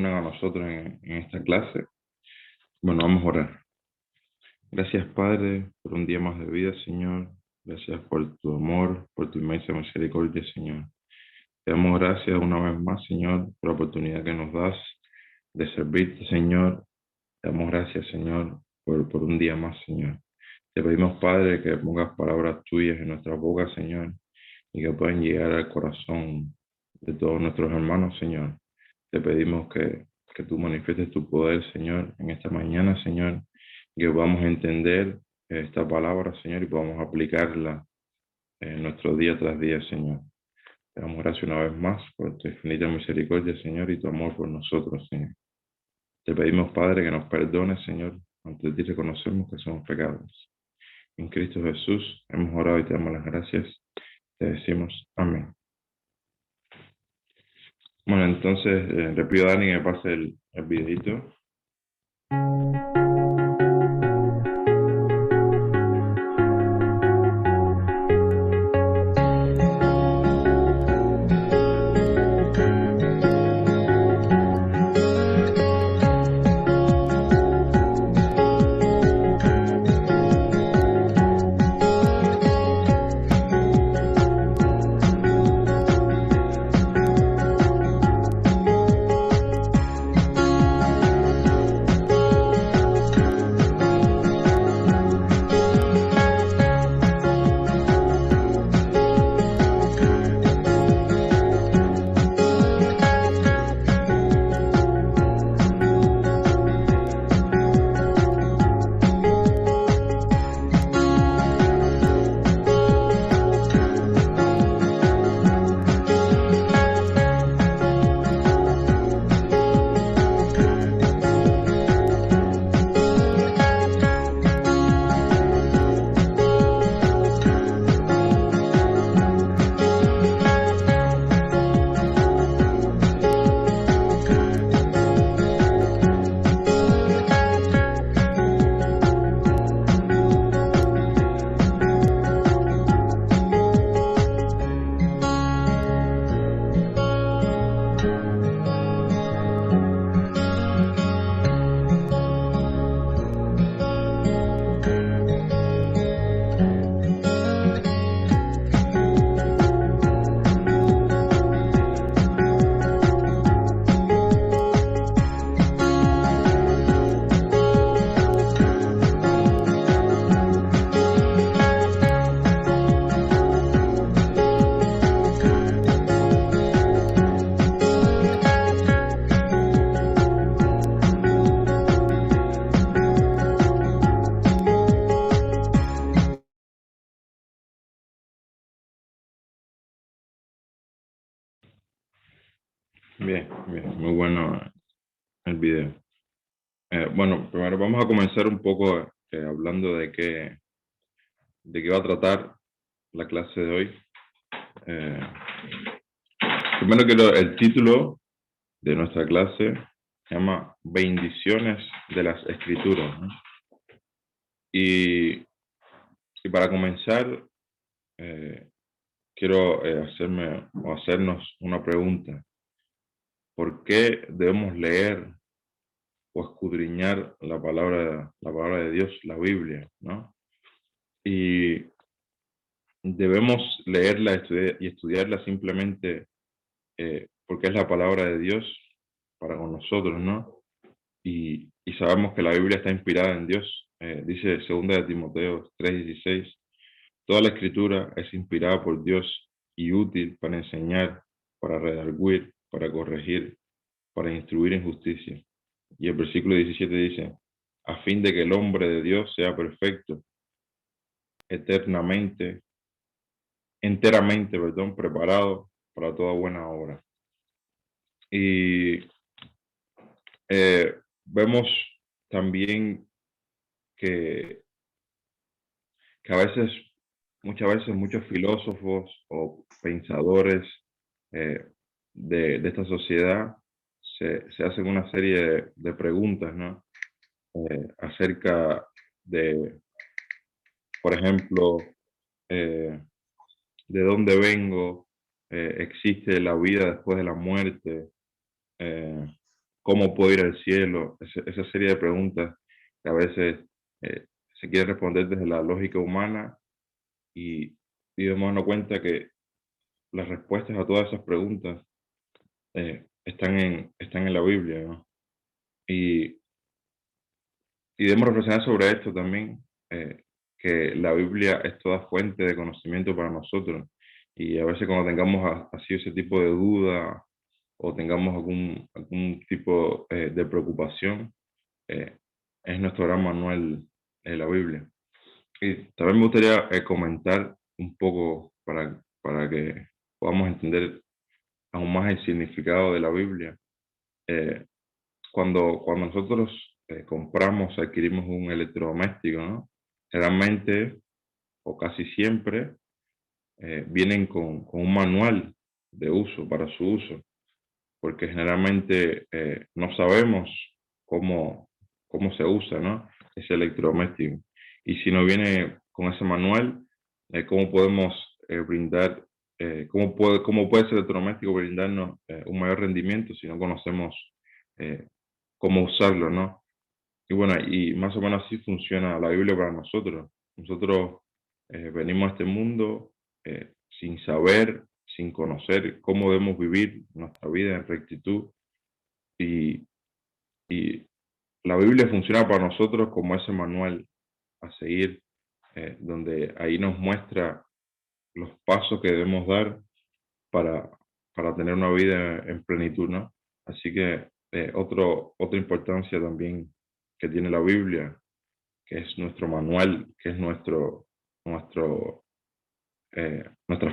unan a nosotros en esta clase. Bueno, vamos a orar. Gracias, Padre, por un día más de vida, Señor. Gracias por tu amor, por tu inmensa misericordia, Señor. Te damos gracias una vez más, Señor, por la oportunidad que nos das de servirte, Señor. Te damos gracias, Señor, por un día más, Señor. Te pedimos, Padre, que pongas palabras tuyas en nuestras bocas, Señor, y que puedan llegar al corazón de todos nuestros hermanos, Señor. Te pedimos que tú manifiestes tu poder, Señor, en esta mañana, Señor, y que podamos entender esta palabra, Señor, y podamos aplicarla en nuestro día tras día, Señor. Te damos gracias una vez más por tu infinita misericordia, Señor, y tu amor por nosotros, Señor. Te pedimos, Padre, que nos perdones, Señor. Ante ti reconocemos que somos pecadores. En Cristo Jesús hemos orado y te damos las gracias. Te decimos amén. Bueno, entonces le pido a Dani que me pase el videito. Bien, bien, muy bueno el video. Bueno, primero vamos a comenzar un poco hablando de qué va a tratar la clase de hoy. Primero el título de nuestra clase se llama Bendiciones de las Escrituras, ¿no? Y para comenzar, quiero hacernos una pregunta. ¿Por qué debemos leer o escudriñar la palabra de Dios, la Biblia, ¿no? Y debemos leerla y estudiarla simplemente porque es la palabra de Dios para con nosotros, ¿no? Y sabemos que la Biblia está inspirada en Dios. Dice 2 de Timoteo 3:16, toda la escritura es inspirada por Dios y útil para enseñar, para redarguir, para corregir, para instruir en justicia. Y el versículo 17 dice, a fin de que el hombre de Dios sea perfecto, enteramente, preparado para toda buena obra. Y vemos también que muchas veces muchos filósofos o pensadores de esta sociedad se hacen una serie de preguntas, ¿no? Acerca de, por ejemplo, de dónde vengo, existe la vida después de la muerte, cómo puedo ir al cielo, esa serie de preguntas que a veces se quiere responder desde la lógica humana y, y debemos darnos cuenta que las respuestas a todas esas preguntas están en la Biblia, ¿no? Y, y debemos reflexionar sobre esto también, que la Biblia es toda fuente de conocimiento para nosotros. Y a veces cuando tengamos así ese tipo de duda o tengamos algún tipo de preocupación, eh, es nuestro gran manual, la Biblia. Y también me gustaría comentar un poco para que podamos entender aún más el significado de la Biblia. Eh, cuando nosotros compramos, adquirimos un electrodoméstico, ¿no? Generalmente, o casi siempre, vienen con un manual de uso, para su uso, porque generalmente no sabemos cómo, cómo se usa, ¿no? Ese electrodoméstico. Y si no viene con ese manual, ¿cómo podemos brindar, cómo puede ese electrodoméstico brindarnos un mayor rendimiento si no conocemos eh, cómo usarlo, ¿no? Y bueno, y más o menos así funciona la Biblia para nosotros. Nosotros venimos a este mundo sin saber, sin conocer cómo debemos vivir nuestra vida en rectitud. Y, y la Biblia funciona para nosotros como ese manual a seguir, donde ahí nos muestra los pasos que debemos dar para, para tener una vida en plenitud, ¿no? Así que otra importancia también que tiene la Biblia, que es nuestro manual, que es nuestro, nuestra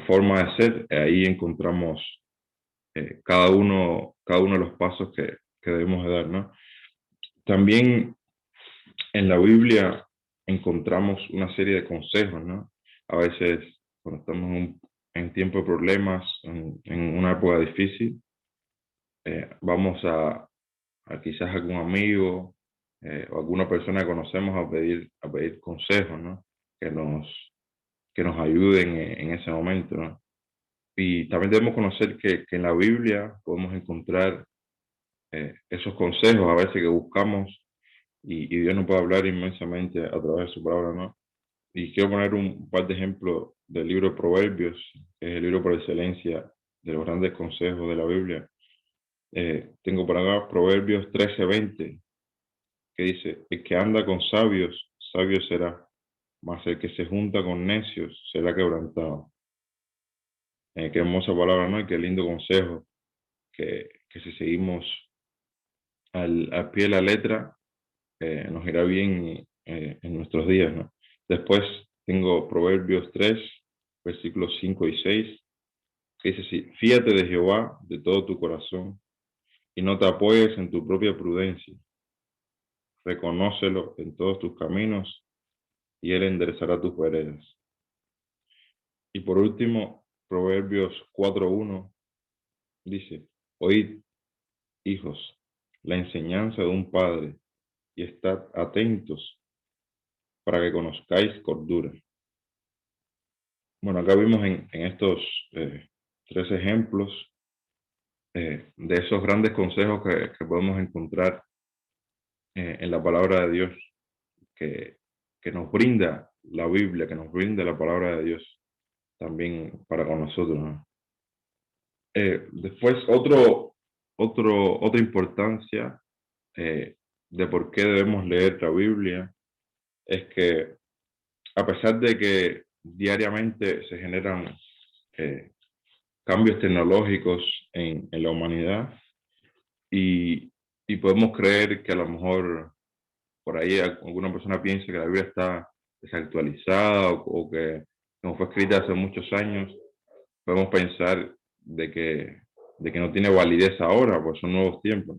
forma de ser. Ahí encontramos cada uno de los pasos que debemos de dar, ¿no? También en la Biblia encontramos una serie de consejos, ¿no? A veces cuando estamos en tiempo de problemas, en una época difícil, vamos a quizás algún amigo o alguna persona que conocemos a pedir consejos, ¿no? Que nos, que nos ayuden en ese momento, ¿no? Y también debemos conocer que en la Biblia podemos encontrar esos consejos a veces que buscamos y Dios nos puede hablar inmensamente a través de su palabra, ¿no? Y quiero poner un par de ejemplos del libro de Proverbios, que es el libro por excelencia de los grandes consejos de la Biblia. Tengo por acá Proverbios 13:20, que dice: el que anda con sabios, sabio será, mas el que se junta con necios será quebrantado. Qué hermosa palabra, ¿no? Y qué lindo consejo, que si seguimos al pie de la letra, nos irá bien en nuestros días, ¿no? Después tengo Proverbios 3, versículos 5 y 6, que dice así: fíate de Jehová de todo tu corazón y no te apoyes en tu propia prudencia. Reconócelo en todos tus caminos y él enderezará tus veredas. Y por último, Proverbios 4:1 dice: oíd, hijos, la enseñanza de un padre y estad atentos para que conozcáis cordura. Bueno, acá vimos en estos tres ejemplos de esos grandes consejos que podemos encontrar en la palabra de Dios, que, que nos brinda la Biblia, que nos brinda la palabra de Dios también para con nosotros, ¿no? Después, otra importancia de por qué debemos leer la Biblia es que, a pesar de que diariamente se generan eh, cambios tecnológicos en la humanidad y, y podemos creer que a lo mejor por ahí alguna persona piensa que la Biblia está desactualizada o que como fue escrita hace muchos años, podemos pensar de que no tiene validez ahora, pues son nuevos tiempos.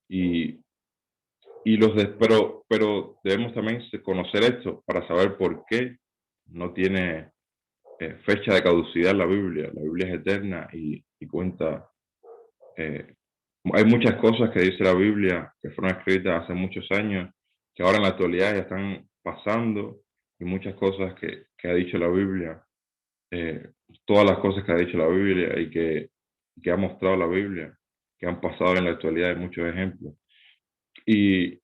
Y, pero debemos también conocer esto para saber por qué no tiene fecha de caducidad la Biblia. La Biblia es eterna y cuenta. eh, Hay muchas cosas que dice la Biblia que fueron escritas hace muchos años, que ahora en la actualidad ya están pasando, y muchas cosas que ha dicho la Biblia, todas las cosas que ha dicho la Biblia y que ha mostrado la Biblia, que han pasado en la actualidad, hay muchos ejemplos. Y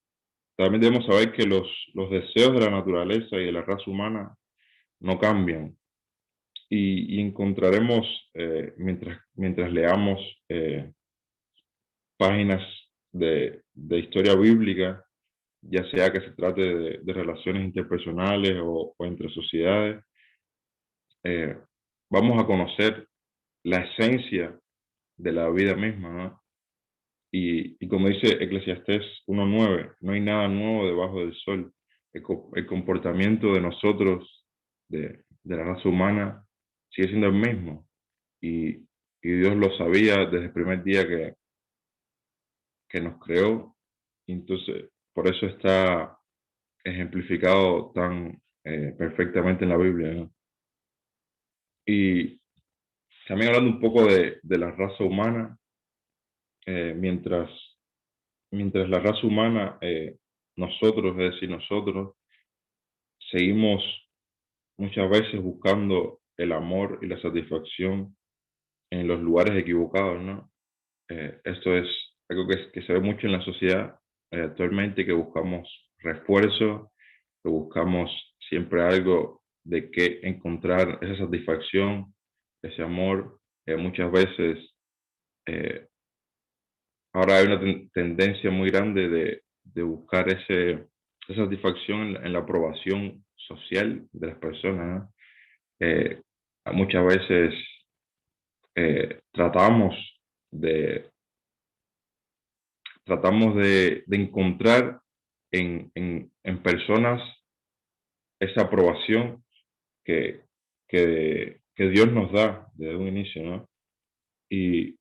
también debemos saber que los deseos de la naturaleza y de la raza humana no cambian. Y encontraremos, mientras leamos páginas de historia bíblica, ya sea que se trate de relaciones interpersonales o entre sociedades, eh, vamos a conocer la esencia de la vida misma, ¿no? Y como dice Eclesiastés 1:9, no hay nada nuevo debajo del sol. El comportamiento de nosotros, de la raza humana, sigue siendo el mismo. Y, y Dios lo sabía desde el primer día que nos creó. Entonces, por eso está ejemplificado tan perfectamente en la Biblia, ¿no? Y también hablando un poco de la raza humana, eh, mientras, mientras la raza humana, nosotros, es decir, nosotros, seguimos muchas veces buscando el amor y la satisfacción en los lugares equivocados, ¿no? Esto es algo que se ve mucho en la sociedad actualmente, que buscamos refuerzo, que buscamos siempre algo de que encontrar esa satisfacción, ese amor. Muchas veces eh, ahora hay una tendencia muy grande de buscar esa satisfacción en la aprobación social de las personas, ¿no? Eh, Muchas veces tratamos de, de encontrar en personas esa aprobación que, que Dios nos da desde un inicio, ¿no? Y,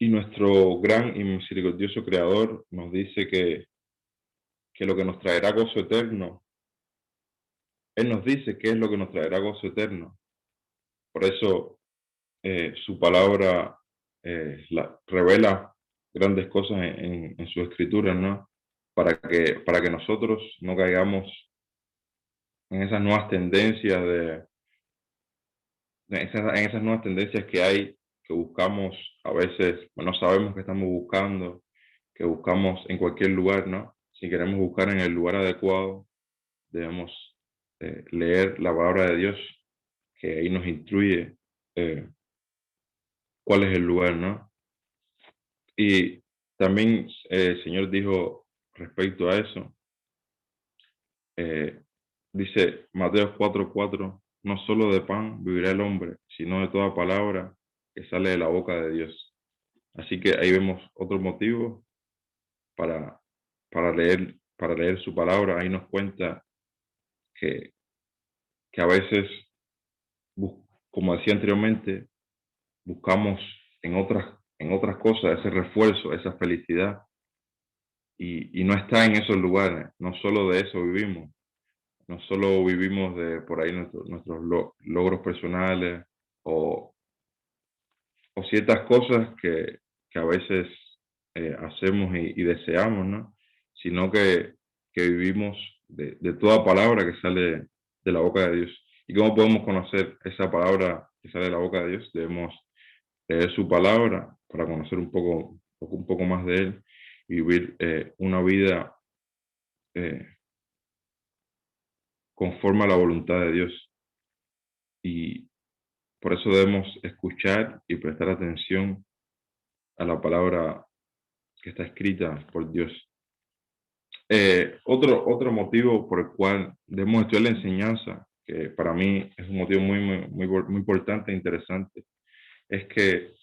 y nuestro gran y misericordioso Creador nos dice que lo que nos traerá gozo eterno, Él nos dice qué es lo que nos traerá gozo eterno. Por eso su palabra revela grandes cosas en su escritura, ¿no? Para que nosotros no caigamos en esas nuevas tendencias en esas nuevas tendencias que hay, que buscamos a veces, no sabemos que estamos buscando, que buscamos en cualquier lugar, ¿no? Si queremos buscar en el lugar adecuado, debemos leer la palabra de Dios, que ahí nos instruye eh, cuál es el lugar, ¿no? Y también el Señor dijo respecto a eso, eh, dice Mateo 4:4, no solo de pan vivirá el hombre, sino de toda palabra que sale de la boca de Dios. Así que ahí vemos otro motivo para, para leer su palabra. Ahí nos cuenta que, que a veces, como decía anteriormente, buscamos en otras cosas ese refuerzo, esa felicidad, y no está en esos lugares. No solo de eso vivimos, no solo vivimos de por ahí nuestros logros personales o, o ciertas cosas que a veces hacemos y deseamos, ¿no? Sino que vivimos de toda palabra que sale de la boca de Dios. ¿Y cómo podemos conocer esa palabra que sale de la boca de Dios? Debemos leer su palabra para conocer un poco más de Él y vivir una vida eh, conforme a la voluntad de Dios. Y por eso debemos escuchar y prestar atención a la palabra que está escrita por Dios. Otro motivo por el cual debemos estudiar la enseñanza, que para mí es un motivo muy importante e interesante, es que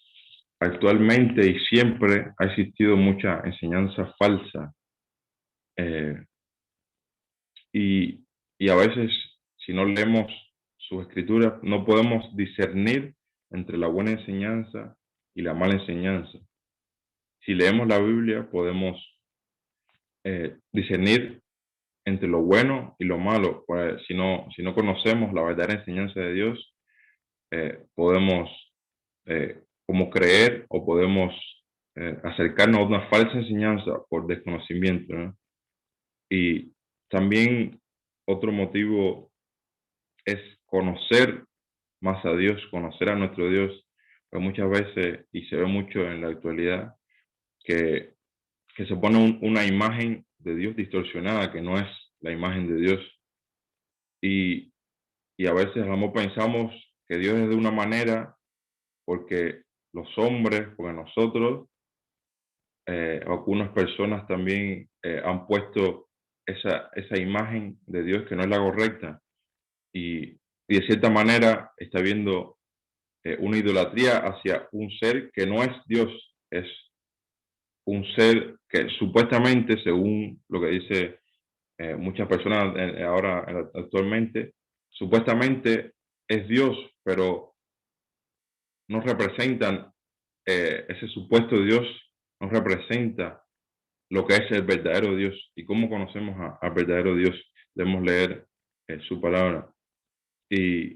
actualmente y siempre ha existido mucha enseñanza falsa, eh, y, y a veces, si no leemos sus escrituras, no podemos discernir entre la buena enseñanza y la mala enseñanza. Si leemos la Biblia, podemos discernir entre lo bueno y lo malo. Pues, si no conocemos la verdadera enseñanza de Dios, podemos como creer o podemos acercarnos a una falsa enseñanza por desconocimiento, ¿no? Y también otro motivo es conocer más a Dios, conocer a nuestro Dios, pues muchas veces, y se ve mucho en la actualidad, que, que se pone una imagen de Dios distorsionada, que no es la imagen de Dios. Y, y a veces a lo mejor pensamos que Dios es de una manera porque los hombres, porque nosotros, algunas personas también han puesto esa imagen de Dios que no es la correcta y de cierta manera está viendo una idolatría hacia un ser que no es Dios, es un ser que supuestamente, según lo que dice muchas personas ahora actualmente, supuestamente es Dios, pero no representan ese supuesto Dios, no representa lo que es el verdadero Dios. ¿Y cómo conocemos al verdadero Dios? Debemos leer su palabra. Y,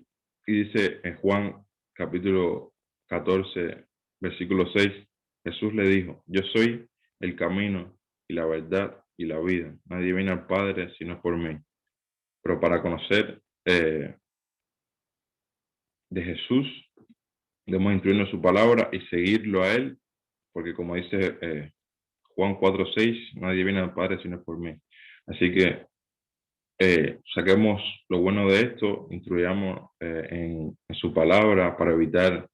y dice en Juan capítulo 14, versículo 6, Jesús le dijo, yo soy el camino y la verdad y la vida. Nadie viene al Padre si no es por mí. Pero para conocer de Jesús, debemos instruirnos en su palabra y seguirlo a Él, porque como dice Juan 4:6, nadie viene al Padre si no es por mí. Así que saquemos lo bueno de esto, instruyamos en su palabra para evitar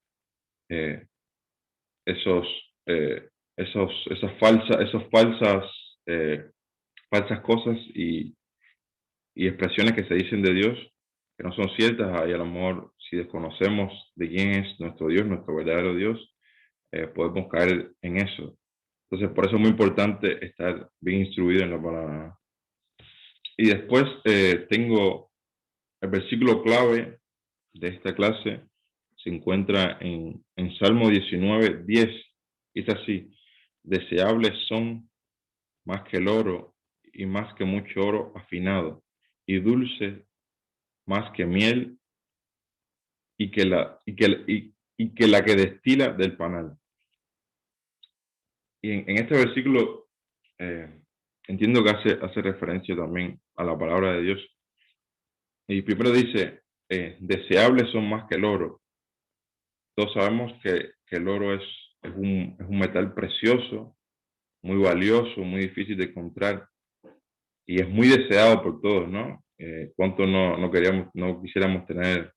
eh, esos, esas falsas cosas y expresiones que se dicen de Dios que no son ciertas y a lo mejor si desconocemos de quién es nuestro Dios, nuestro verdadero Dios, podemos caer en eso. Entonces, por eso es muy importante estar bien instruido en la palabra. Y después tengo el versículo clave de esta clase, se encuentra en Salmo 19:10. Y es así, deseables son más que el oro y más que mucho oro afinado, y dulce más que miel y que la que destila del panal. Y en este versículo eh, entiendo que hace referencia también a la palabra de Dios. Y primero dice, deseables son más que el oro. Todos sabemos que el oro es un metal precioso, muy valioso, muy difícil de encontrar y es muy deseado por todos, ¿no? ¿Cuánto no quisiéramos tener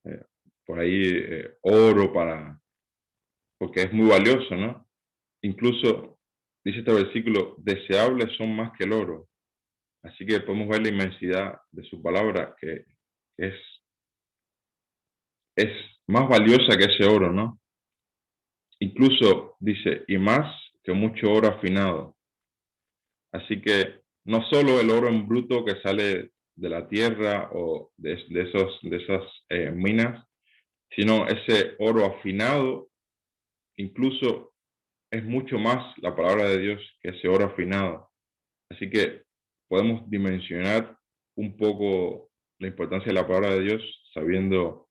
eh, por ahí oro porque es muy valioso, ¿no? Incluso dice este versículo, deseables son más que el oro. Así que podemos ver la inmensidad de su palabra, que es, es más valiosa que ese oro, ¿no? Incluso dice, y más que mucho oro afinado. Así que no solo el oro en bruto que sale de la tierra o de esas minas, sino ese oro afinado, incluso es mucho más la palabra de Dios que ese oro afinado. Así que podemos dimensionar un poco la importancia de la palabra de Dios sabiéndolo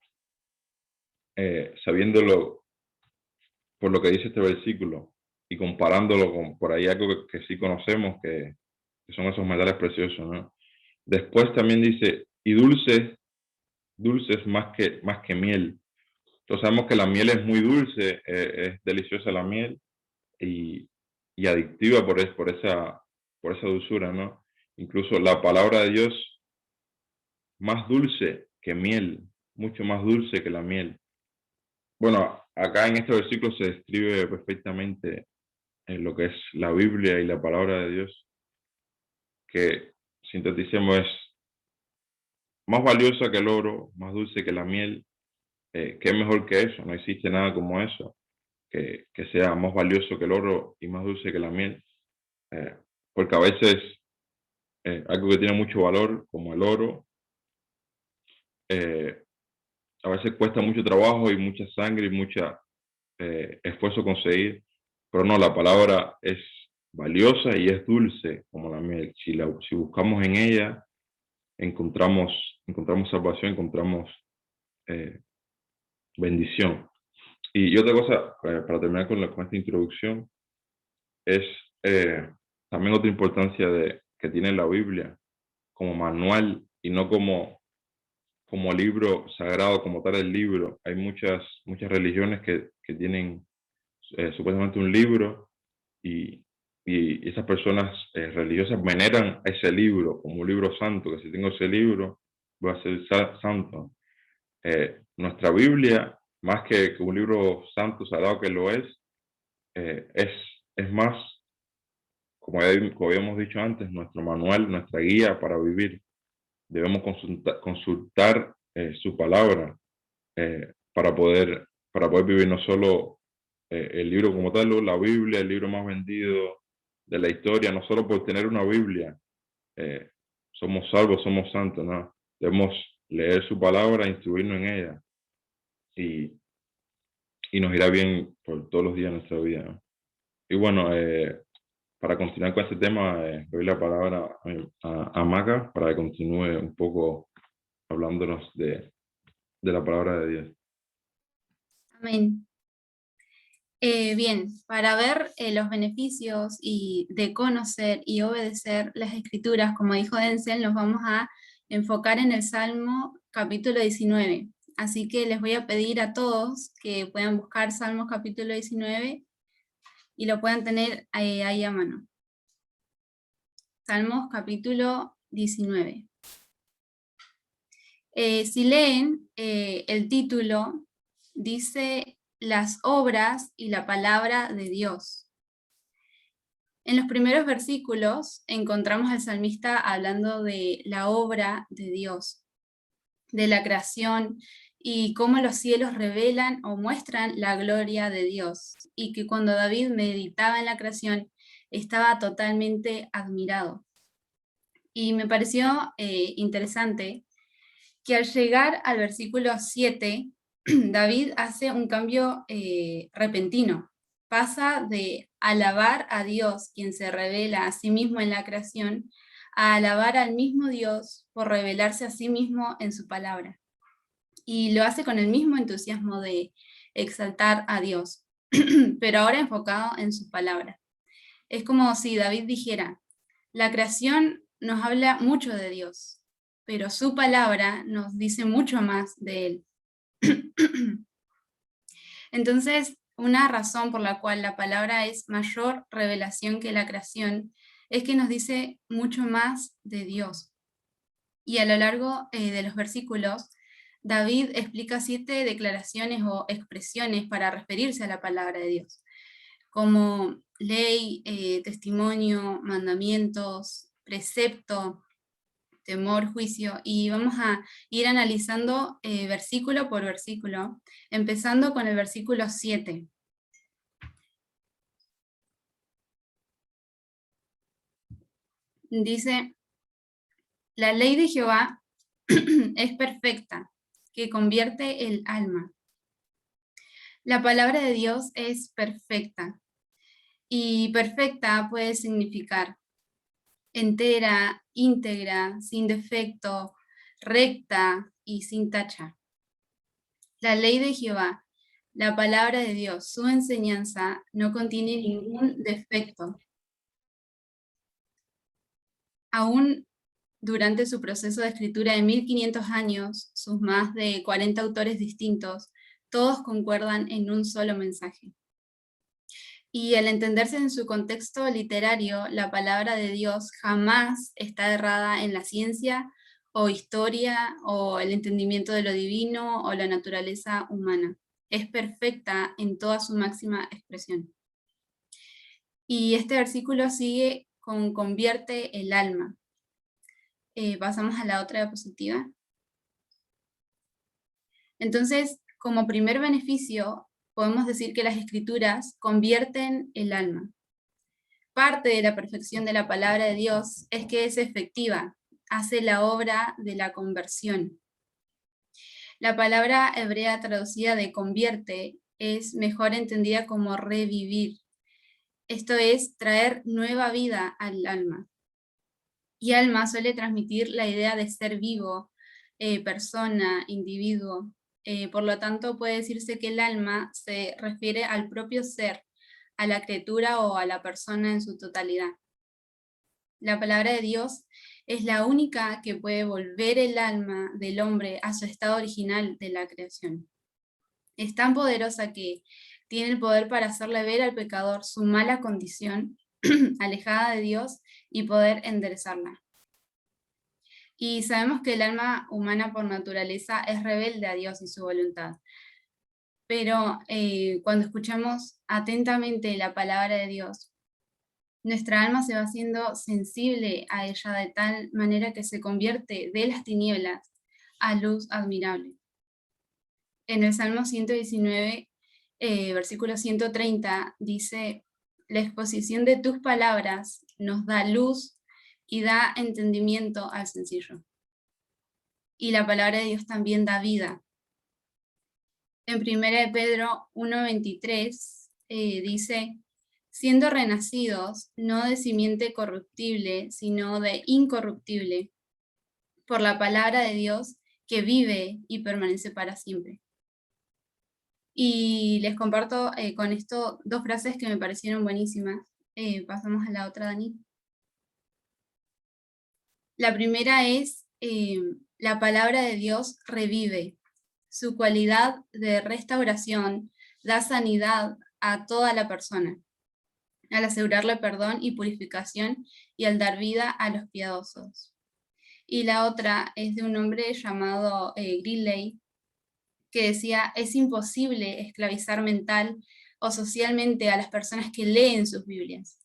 por lo que dice este versículo y comparándolo con por ahí algo que sí conocemos, que son esos metales preciosos, ¿no? Después también dice, y dulces más que miel. Entonces sabemos que la miel es muy dulce, es deliciosa la miel y adictiva por esa dulzura, ¿no? Incluso la palabra de Dios, más dulce que miel, mucho más dulce que la miel. Bueno, acá en este versículo se describe perfectamente en lo que es la Biblia y la palabra de Dios, que sinteticemos es más valiosa que el oro, más dulce que la miel. ¿Qué mejor que eso? No existe nada como eso, que sea más valioso que el oro y más dulce que la miel. Eh, porque a veces algo que tiene mucho valor, como el oro, eh, a veces cuesta mucho trabajo y mucha sangre y mucho esfuerzo conseguir, pero no, la palabra es valiosa y es dulce como la miel. Si buscamos en ella, encontramos salvación, encontramos eh, bendición. Y otra cosa, para terminar con esta introducción, es también otra importancia que tiene la Biblia como manual y no como libro sagrado, como tal el libro. Hay muchas religiones que tienen supuestamente un libro y, y esas personas religiosas veneran ese libro como un libro santo, que si tengo ese libro voy a ser santo. Nuestra Biblia, más que un libro santo, sagrado que lo es más, como habíamos dicho antes, nuestro manual, nuestra guía para vivir. Debemos consultar su palabra para poder vivir no solo el libro como tal, la Biblia, el libro más vendido de la historia, no solo por tener una Biblia, eh, somos salvos, somos santos, ¿no? Debemos leer su palabra, instruirnos en ella y, y nos irá bien por todos los días de nuestra vida, ¿no? Y bueno, para continuar con este tema, doy la palabra a Maca para que continúe un poco hablándonos de la palabra de Dios. Amén. Bien, para ver los beneficios y de conocer y obedecer las escrituras, como dijo Denzel, nos vamos a enfocar en el Salmo capítulo 19. Así que les voy a pedir a todos que puedan buscar Salmos capítulo 19 y lo puedan tener ahí a mano. Salmos capítulo 19. Si leen el título, dice las obras y la palabra de Dios. En los primeros versículos encontramos al salmista hablando de la obra de Dios, de la creación y cómo los cielos revelan o muestran la gloria de Dios, y que cuando David meditaba en la creación estaba totalmente admirado. Y me pareció interesante que al llegar al versículo 7, David hace un cambio repentino. Pasa de alabar a Dios, quien se revela a sí mismo en la creación, a alabar al mismo Dios por revelarse a sí mismo en su palabra. Y lo hace con el mismo entusiasmo de exaltar a Dios, pero ahora enfocado en su palabra. Es como si David dijera, la creación nos habla mucho de Dios, pero su palabra nos dice mucho más de él. Entonces, una razón por la cual la palabra es mayor revelación que la creación es que nos dice mucho más de Dios. Y a lo largo de los versículos, David explica 7 declaraciones o expresiones para referirse a la palabra de Dios, como ley, testimonio, mandamientos, precepto, temor, juicio, y vamos a ir analizando versículo por versículo, empezando con el versículo 7. Dice, la ley de Jehová es perfecta, que convierte el alma. La palabra de Dios es perfecta, y perfecta puede significar entera, íntegra, sin defecto, recta y sin tacha. La ley de Jehová, la palabra de Dios, su enseñanza no contiene ningún defecto. Aún durante su proceso de escritura de 1500 años, sus más de 40 autores distintos, todos concuerdan en un solo mensaje. Y al entenderse en su contexto literario, la palabra de Dios jamás está errada en la ciencia o historia o el entendimiento de lo divino o la naturaleza humana. Es perfecta en toda su máxima expresión. Y este versículo sigue con convierte el alma. Pasamos a la otra diapositiva. Entonces, como primer beneficio, podemos decir que las escrituras convierten el alma. Parte de la perfección de la palabra de Dios es que es efectiva, hace la obra de la conversión. La palabra hebrea traducida de convierte es mejor entendida como revivir. Esto es traer nueva vida al alma. Y alma suele transmitir la idea de ser vivo, persona, individuo. Por lo tanto, puede decirse que el alma se refiere al propio ser, a la criatura o a la persona en su totalidad. La palabra de Dios es la única que puede volver el alma del hombre a su estado original de la creación. Es tan poderosa que tiene el poder para hacerle ver al pecador su mala condición, alejada de Dios, y poder enderezarla. Y sabemos que el alma humana por naturaleza es rebelde a Dios y su voluntad. Pero cuando escuchamos atentamente la palabra de Dios, nuestra alma se va haciendo sensible a ella de tal manera que se convierte de las tinieblas a luz admirable. En el Salmo 119, versículo 130, dice: la exposición de tus palabras nos da luz y da entendimiento al sencillo. Y la palabra de Dios también da vida. En 1 Pedro 1:23 dice: siendo renacidos, no de simiente corruptible, sino de incorruptible, por la palabra de Dios que vive y permanece para siempre. Y les comparto con esto 2 frases que me parecieron buenísimas. Pasamos a la otra, Dani. La primera es: la palabra de Dios revive. Su cualidad de restauración da sanidad a toda la persona, al asegurarle perdón y purificación y al dar vida a los piadosos. Y la otra es de un hombre llamado Greenley, que decía: es imposible esclavizar mental o socialmente a las personas que leen sus Biblias.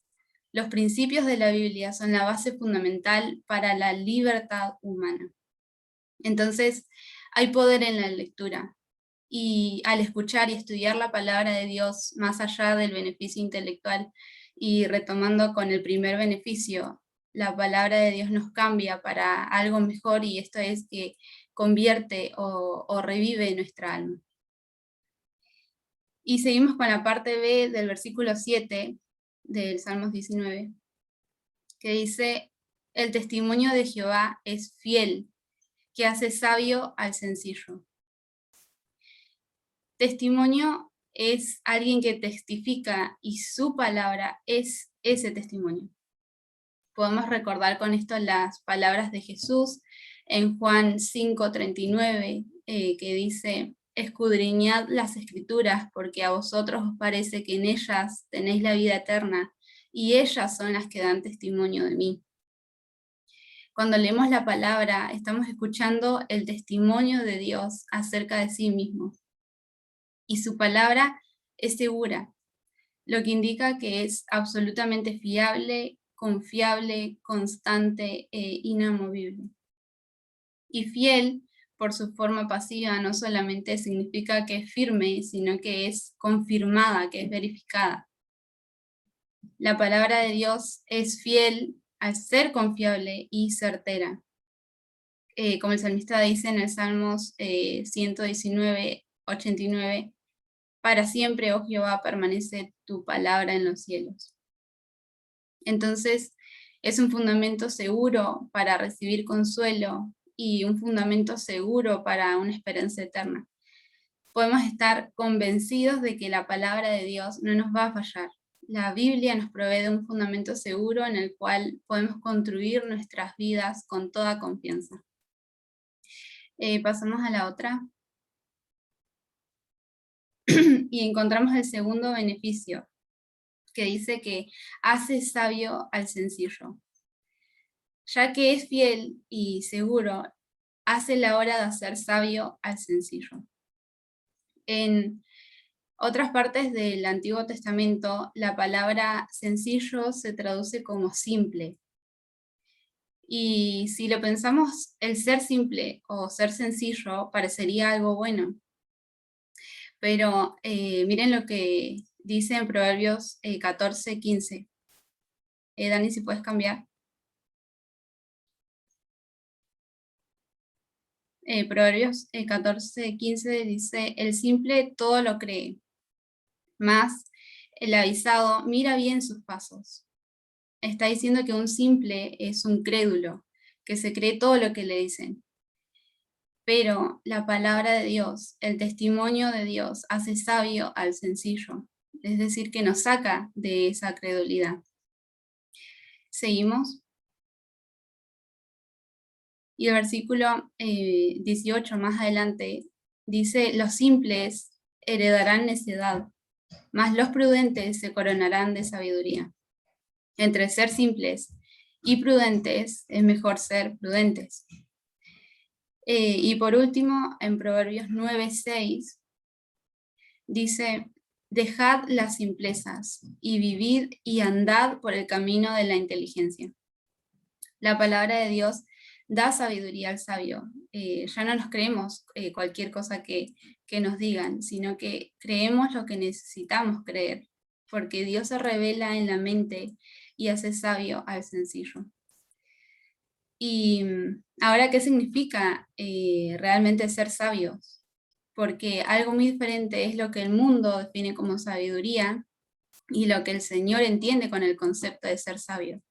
Los principios de la Biblia son la base fundamental para la libertad humana. Entonces, hay poder en la lectura. Y al escuchar y estudiar la palabra de Dios, más allá del beneficio intelectual, y retomando con el primer beneficio, la palabra de Dios nos cambia para algo mejor, y esto es que convierte o revive nuestra alma. Y seguimos con la parte B del versículo 7 del Salmos 19, que dice: el testimonio de Jehová es fiel, que hace sabio al sencillo. Testimonio es alguien que testifica y su palabra es ese testimonio. Podemos recordar con esto las palabras de Jesús en Juan 5:39, que dice: escudriñad las escrituras, porque a vosotros os parece que en ellas tenéis la vida eterna, y ellas son las que dan testimonio de mí. Cuando leemos la palabra, estamos escuchando el testimonio de Dios acerca de sí mismo. Y su palabra es segura, lo que indica que es absolutamente fiable, confiable, constante e inamovible. Y fiel, por su forma pasiva, no solamente significa que es firme, sino que es confirmada, que es verificada. La palabra de Dios es fiel al ser confiable y certera. Como el salmista dice en el Salmos 119, 89, para siempre, oh Jehová, permanece tu palabra en los cielos. Entonces, es un fundamento seguro para recibir consuelo y un fundamento seguro para una esperanza eterna. Podemos estar convencidos de que la palabra de Dios no nos va a fallar. La Biblia nos provee de un fundamento seguro en el cual podemos construir nuestras vidas con toda confianza. Pasamos a la otra. Y encontramos el segundo beneficio, que dice que hace sabio al sencillo. Ya que es fiel y seguro, hace la hora de hacer sabio al sencillo. En otras partes del Antiguo Testamento, la palabra sencillo se traduce como simple. Y si lo pensamos, el ser simple o ser sencillo parecería algo bueno. Pero miren lo que dice en Proverbios 14:15. Dani, si puedes cambiar. Proverbios 14:15 dice: el simple todo lo cree, mas el avisado mira bien sus pasos. Está diciendo que un simple es un crédulo, que se cree todo lo que le dicen. Pero la palabra de Dios, el testimonio de Dios, hace sabio al sencillo, es decir, que nos saca de esa credulidad. Seguimos. Y el versículo 18 más adelante dice: los simples heredarán necedad, mas los prudentes se coronarán de sabiduría. Entre ser simples y prudentes es mejor ser prudentes. Y por último, en Proverbios 9:6, dice: dejad las simplezas y vivid y andad por el camino de la inteligencia. La palabra de Dios da sabiduría al sabio. Ya no nos creemos cualquier cosa que nos digan, sino que creemos lo que necesitamos creer, porque Dios se revela en la mente y hace sabio al sencillo. Y ahora, ¿qué significa realmente ser sabios? Porque algo muy diferente es lo que el mundo define como sabiduría y lo que el Señor entiende con el concepto de ser sabio.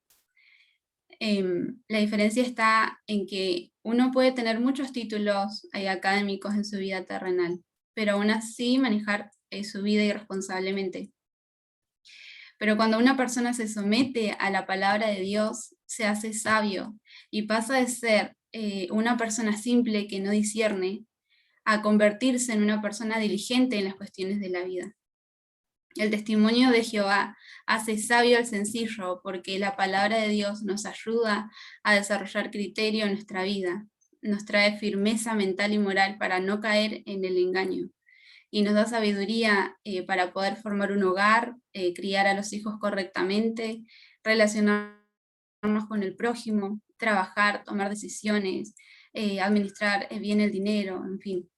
La diferencia está en que uno puede tener muchos títulos académicos en su vida terrenal, pero aún así manejar su vida irresponsablemente. Pero cuando una persona se somete a la palabra de Dios, se hace sabio y pasa de ser una persona simple que no discierne a convertirse en una persona diligente en las cuestiones de la vida. El testimonio de Jehová hace sabio al sencillo, porque la palabra de Dios nos ayuda a desarrollar criterio en nuestra vida, nos trae firmeza mental y moral para no caer en el engaño, y nos da sabiduría para poder formar un hogar, criar a los hijos correctamente, relacionarnos con el prójimo, trabajar, tomar decisiones, administrar bien el dinero, en fin.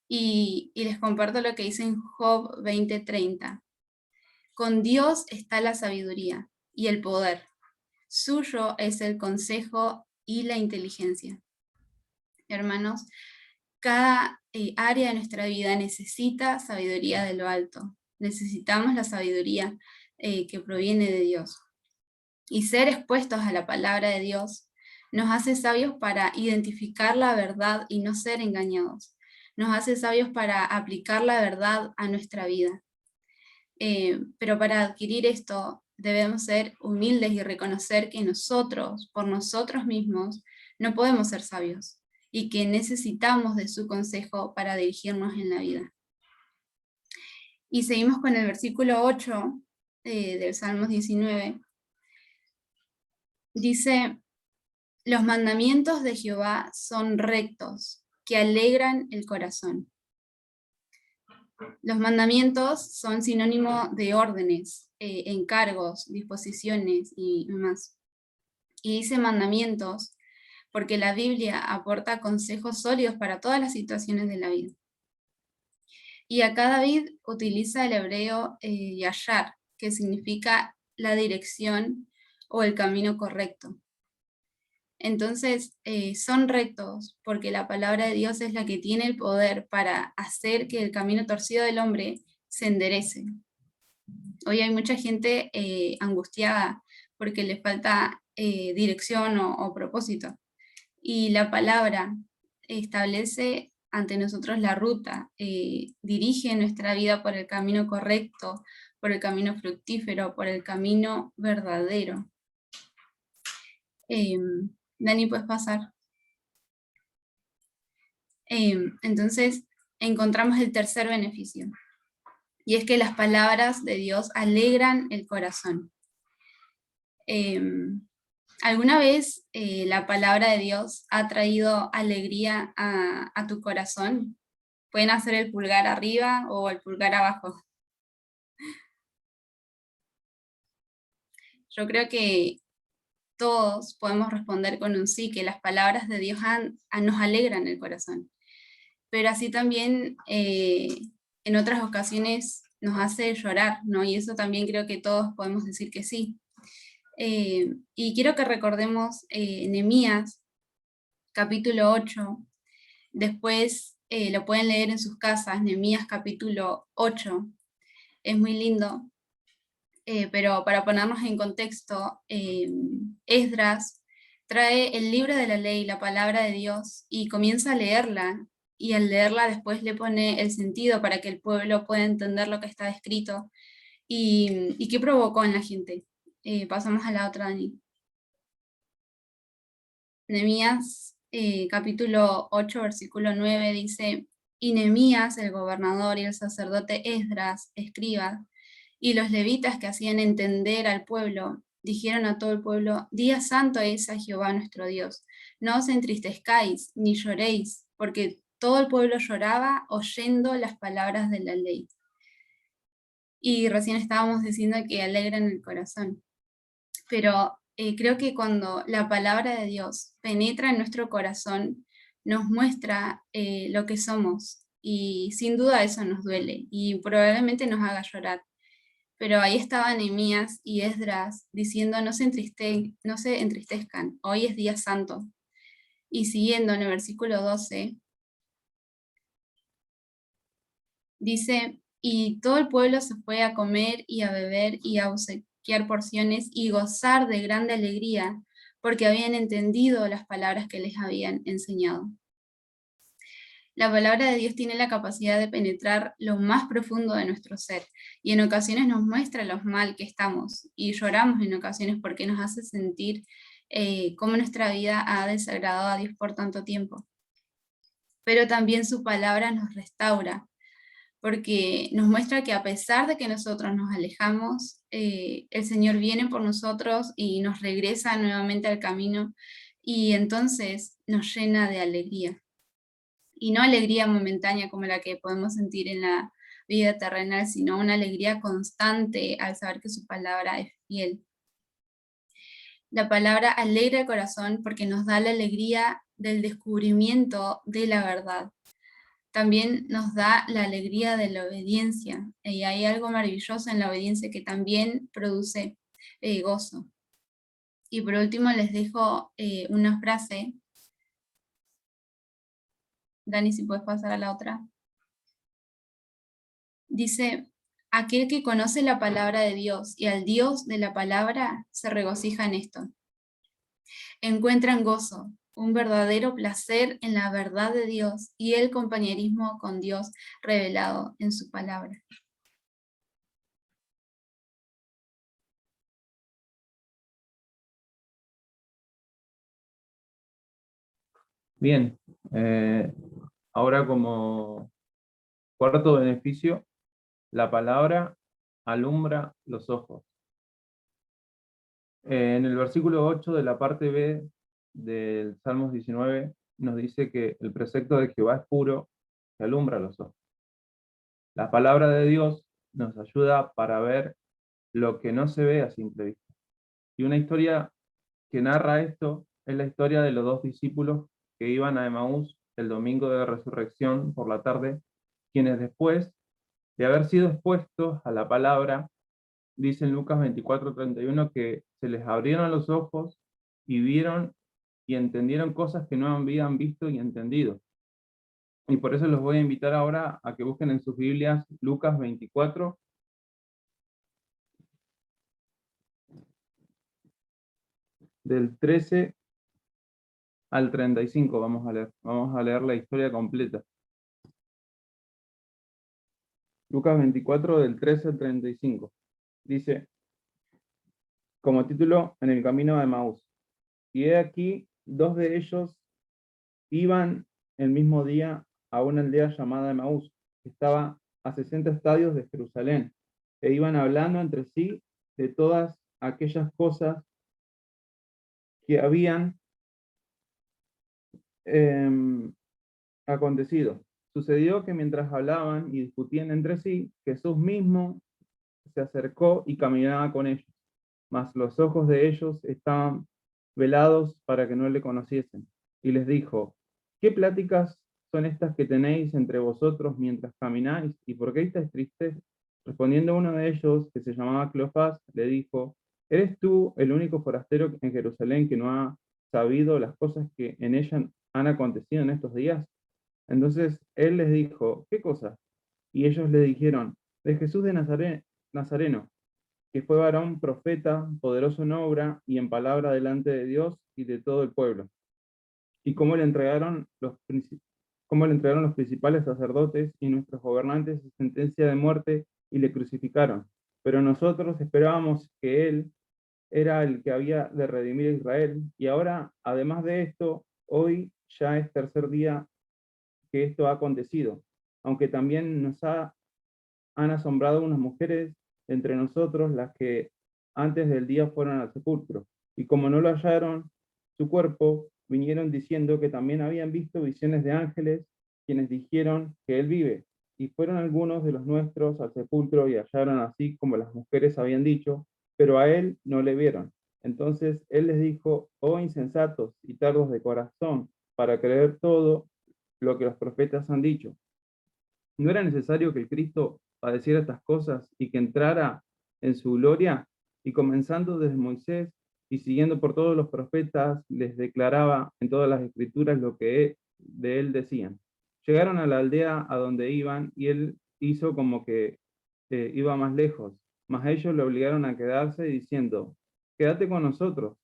Y les comparto lo que dice en Job 20:30. Con Dios está la sabiduría y el poder. Suyo es el consejo y la inteligencia. Hermanos, cada área de nuestra vida necesita sabiduría de lo alto. Necesitamos la sabiduría que proviene de Dios. Y ser expuestos a la palabra de Dios nos hace sabios para identificar la verdad y no ser engañados. Nos hace sabios para aplicar la verdad a nuestra vida. Pero para adquirir esto debemos ser humildes y reconocer que nosotros, por nosotros mismos, no podemos ser sabios y que necesitamos de su consejo para dirigirnos en la vida. Y seguimos con el versículo 8 del Salmos 19. Dice: los mandamientos de Jehová son rectos, que alegran el corazón. Los mandamientos son sinónimo de órdenes, encargos, disposiciones y más. Y dice mandamientos porque la Biblia aporta consejos sólidos para todas las situaciones de la vida. Y acá David utiliza el hebreo yashar, que significa la dirección o el camino correcto. Entonces, son rectos porque la palabra de Dios es la que tiene el poder para hacer que el camino torcido del hombre se enderece. Hoy hay mucha gente angustiada porque le falta dirección o propósito. Y la palabra establece ante nosotros la ruta, dirige nuestra vida por el camino correcto, por el camino fructífero, por el camino verdadero. Dani, ¿puedes pasar? Entonces, encontramos el tercer beneficio, y es que las palabras de Dios alegran el corazón. ¿Alguna vez la palabra de Dios ha traído alegría a tu corazón? Pueden hacer el pulgar arriba o el pulgar abajo. Yo creo que todos podemos responder con un sí, que las palabras de Dios nos alegran el corazón. Pero así también en otras ocasiones nos hace llorar, ¿no? Y eso también creo que todos podemos decir que sí. Y quiero que recordemos Nehemías, capítulo 8. Después lo pueden leer en sus casas, Nehemías capítulo 8. Es muy lindo. Pero para ponernos en contexto, Esdras trae el libro de la ley, la palabra de Dios, y comienza a leerla, y al leerla después le pone el sentido para que el pueblo pueda entender lo que está escrito, y qué provocó en la gente. Pasamos a la otra, Dani. Nehemías capítulo 8, versículo 9 dice: Y Nehemías, el gobernador, y el sacerdote Esdras, escriba, y los levitas que hacían entender al pueblo, dijeron a todo el pueblo: Día santo es a Jehová nuestro Dios. No os entristezcáis, ni lloréis, porque todo el pueblo lloraba oyendo las palabras de la ley. Y recién estábamos diciendo que alegran el corazón. Pero creo que cuando la palabra de Dios penetra en nuestro corazón, nos muestra lo que somos, y sin duda eso nos duele y probablemente nos haga llorar. Pero ahí estaban Nehemías y Esdras diciendo: no se entristezcan, hoy es día santo. Y siguiendo en el versículo 12, dice: y todo el pueblo se fue a comer y a beber y a obsequiar porciones y gozar de grande alegría, porque habían entendido las palabras que les habían enseñado. La palabra de Dios tiene la capacidad de penetrar lo más profundo de nuestro ser, y en ocasiones nos muestra lo mal que estamos, y lloramos en ocasiones porque nos hace sentir cómo nuestra vida ha desagradado a Dios por tanto tiempo. Pero también su palabra nos restaura, porque nos muestra que a pesar de que nosotros nos alejamos, el Señor viene por nosotros y nos regresa nuevamente al camino, y entonces nos llena de alegría. Y no alegría momentánea como la que podemos sentir en la vida terrenal, sino una alegría constante al saber que su palabra es fiel. La palabra alegra el corazón porque nos da la alegría del descubrimiento de la verdad. También nos da la alegría de la obediencia, y hay algo maravilloso en la obediencia que también produce gozo. Y por último les dejo una frase. Dani, si puedes pasar a la otra. Dice: aquel que conoce la palabra de Dios y al Dios de la palabra se regocija en esto. Encuentran gozo, un verdadero placer en la verdad de Dios y el compañerismo con Dios revelado en su palabra. Bien, ahora como cuarto beneficio, la palabra alumbra los ojos. En el versículo 8 de la parte B del Salmos 19 nos dice que el precepto de Jehová es puro, que alumbra los ojos. La palabra de Dios nos ayuda para ver lo que no se ve a simple vista. Y una historia que narra esto es la historia de los dos discípulos que iban a Emaús el domingo de resurrección por la tarde, quienes después de haber sido expuestos a la palabra, dice en Lucas 24:31 que se les abrieron los ojos y vieron y entendieron cosas que no habían visto y entendido. Y por eso los voy a invitar ahora a que busquen en sus Biblias Lucas 24, del 13 al 35 vamos a leer la historia completa. Lucas 24 del 13 al 35. Dice, como título, en el camino de Emaús. Y he aquí, dos de ellos iban el mismo día a una aldea llamada Emaús, que estaba a 60 estadios de Jerusalén, e iban hablando entre sí de todas aquellas cosas que habían acontecido. Sucedió que mientras hablaban y discutían entre sí, Jesús mismo se acercó y caminaba con ellos, mas los ojos de ellos estaban velados para que no le conociesen. Y les dijo, ¿qué pláticas son estas que tenéis entre vosotros mientras camináis? ¿Y por qué estáis tristes? Respondiendo uno de ellos, que se llamaba Cleofás, le dijo, ¿eres tú el único forastero en Jerusalén que no ha sabido las cosas que en ella han acontecido en estos días? Entonces él les dijo, ¿qué cosas? Y ellos le dijeron, de Jesús de Nazareno, que fue varón profeta, poderoso en obra y en palabra delante de Dios y de todo el pueblo. Y cómo le entregaron los principales sacerdotes y nuestros gobernantes sentencia de muerte y le crucificaron. Pero nosotros esperábamos que él era el que había de redimir a Israel. Y ahora, además de esto, hoy ya es tercer día que esto ha acontecido. aunque también han asombrado unas mujeres entre nosotros, las que antes del día fueron al sepulcro, y como no lo hallaron su cuerpo, vinieron diciendo que también habían visto visiones de ángeles, quienes dijeron que él vive. Y fueron algunos de los nuestros al sepulcro y hallaron así como las mujeres habían dicho, pero a él no le vieron. Entonces él les dijo: oh insensatos y tardos de corazón, para creer todo lo que los profetas han dicho. ¿No era necesario que el Cristo padeciera estas cosas y que entrara en su gloria? Y comenzando desde Moisés y siguiendo por todos los profetas, les declaraba en todas las escrituras lo que de él decían. Llegaron a la aldea a donde iban, y él hizo como que iba más lejos, mas ellos le obligaron a quedarse, diciendo: quédate con nosotros,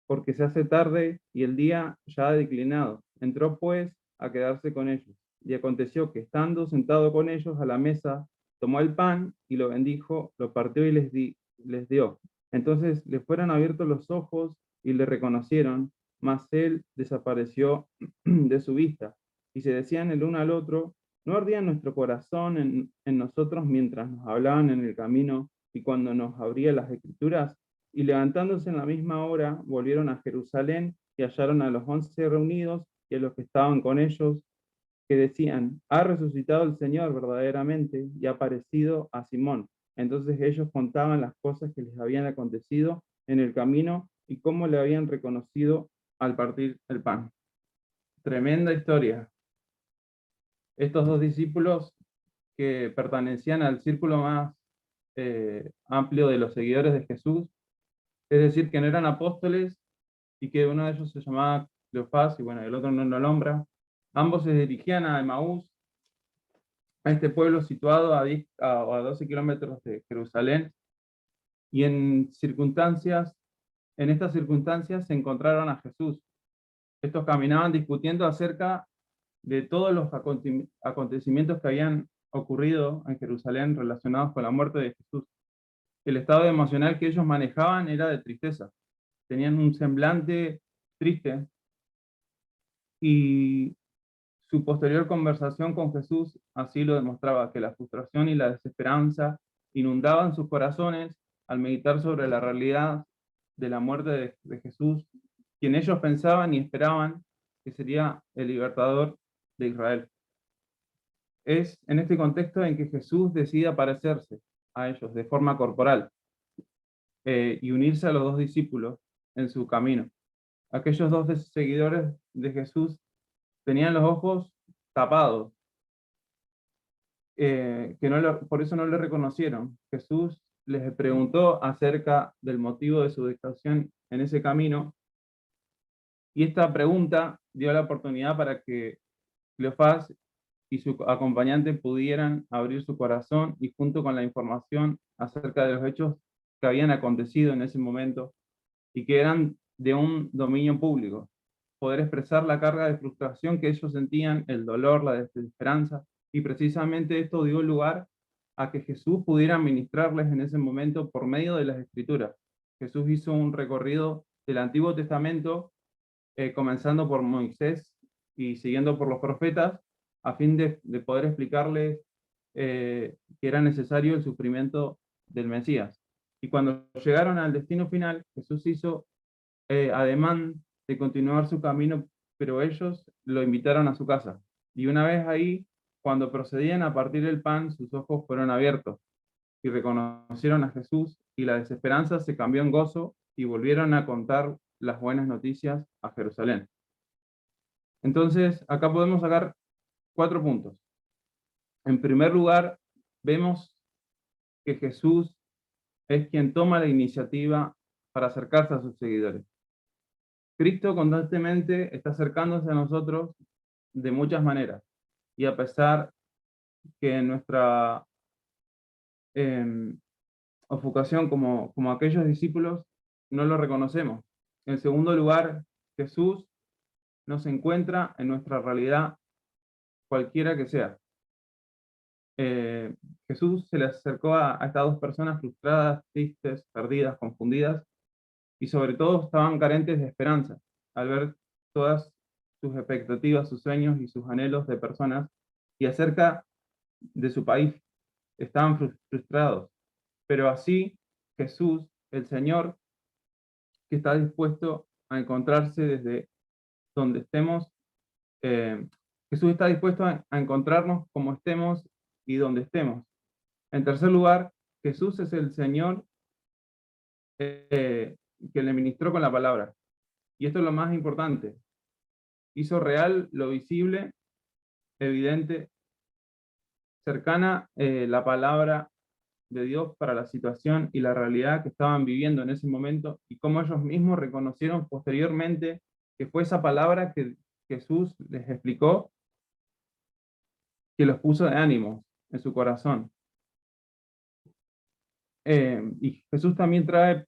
porque se hace tarde y el día ya ha declinado. Entró pues a quedarse con ellos. Y aconteció que, estando sentado con ellos a la mesa, tomó el pan y lo bendijo, lo partió y les dio. Entonces le fueron abiertos los ojos y le reconocieron, mas él desapareció de su vista. Y se decían el uno al otro: ¿no ardía nuestro corazón en nosotros mientras nos hablaban en el camino y cuando nos abría las escrituras? Y levantándose en la misma hora, volvieron a Jerusalén y hallaron a los 11 reunidos y a los que estaban con ellos, que decían: ha resucitado el Señor verdaderamente y ha aparecido a Simón. Entonces ellos contaban las cosas que les habían acontecido en el camino y cómo le habían reconocido al partir el pan. Tremenda historia. Estos dos discípulos, que pertenecían al círculo más amplio de los seguidores de Jesús, es decir, que no eran apóstoles, y que uno de ellos se llamaba Cleofás y bueno, el otro no lo nombra. Ambos se dirigían a Emaús, a este pueblo situado a 12 kilómetros de Jerusalén, y en estas circunstancias se encontraron a Jesús. Estos caminaban discutiendo acerca de todos los acontecimientos que habían ocurrido en Jerusalén relacionados con la muerte de Jesús. El estado emocional que ellos manejaban era de tristeza. Tenían un semblante triste, y su posterior conversación con Jesús así lo demostraba, que la frustración y la desesperanza inundaban sus corazones al meditar sobre la realidad de la muerte de Jesús, quien ellos pensaban y esperaban que sería el libertador de Israel. Es en este contexto en que Jesús decide aparecerse a ellos de forma corporal y unirse a los dos discípulos en su camino. Aquellos dos seguidores de Jesús tenían los ojos tapados, por eso no le reconocieron. Jesús les preguntó acerca del motivo de su distracción en ese camino, y esta pregunta dio la oportunidad para que Cleofás y su acompañante pudieran abrir su corazón, y junto con la información acerca de los hechos que habían acontecido en ese momento y que eran de un dominio público, poder expresar la carga de frustración que ellos sentían, el dolor, la desesperanza, y precisamente esto dio lugar a que Jesús pudiera ministrarles en ese momento por medio de las Escrituras. Jesús hizo un recorrido del Antiguo Testamento, comenzando por Moisés y siguiendo por los profetas, a fin de poder explicarles que era necesario el sufrimiento del Mesías. Y cuando llegaron al destino final, Jesús hizo ademán de continuar su camino, pero ellos lo invitaron a su casa. Y una vez ahí, cuando procedían a partir el pan, sus ojos fueron abiertos y reconocieron a Jesús, y la desesperanza se cambió en gozo, y volvieron a contar las buenas noticias a Jerusalén. Entonces, acá podemos sacar 4 puntos. En primer lugar, vemos que Jesús es quien toma la iniciativa para acercarse a sus seguidores. Cristo constantemente está acercándose a nosotros de muchas maneras, y a pesar que en nuestra ofuscación como aquellos discípulos no lo reconocemos. En segundo lugar, Jesús nos encuentra en nuestra realidad, cualquiera que sea. Jesús se le acercó a estas 2 personas frustradas, tristes, perdidas, confundidas, y sobre todo estaban carentes de esperanza, al ver todas sus expectativas, sus sueños y sus anhelos de personas, y acerca de su país. Estaban frustrados. Pero así Jesús, el Señor, que está dispuesto a encontrarse desde donde estemos, Jesús está dispuesto a encontrarnos como estemos y donde estemos. En tercer lugar, Jesús es el Señor que le ministró con la palabra. Y esto es lo más importante. Hizo real lo visible, evidente, cercana la palabra de Dios para la situación y la realidad que estaban viviendo en ese momento, y cómo ellos mismos reconocieron posteriormente que fue esa palabra que Jesús les explicó, que los puso de ánimo en su corazón. Y Jesús también trae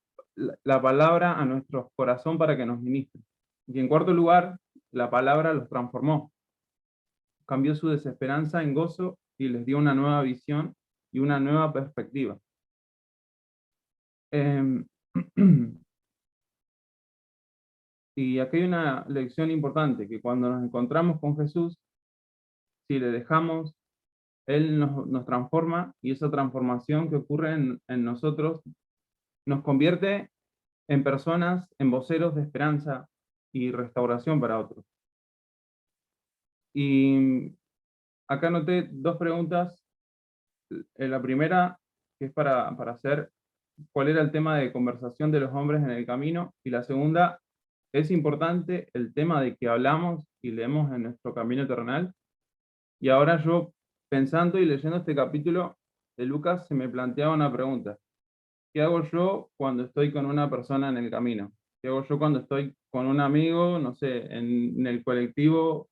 la palabra a nuestro corazón para que nos ministre. Y en cuarto lugar, la palabra los transformó. Cambió su desesperanza en gozo y les dio una nueva visión y una nueva perspectiva. Y aquí hay una lección importante, que cuando nos encontramos con Jesús, si le dejamos, Él nos transforma, y esa transformación que ocurre en nosotros nos convierte en personas, en voceros de esperanza y restauración para otros. Y acá anoté dos preguntas. La primera, que es para hacer, ¿cuál era el tema de conversación de los hombres en el camino? Y la segunda, ¿es importante el tema de que hablamos y leemos en nuestro camino terrenal? Y ahora yo, pensando y leyendo este capítulo de Lucas, se me planteaba una pregunta. ¿Qué hago yo cuando estoy con una persona en el camino? ¿Qué hago yo cuando estoy con un amigo, no sé, en el colectivo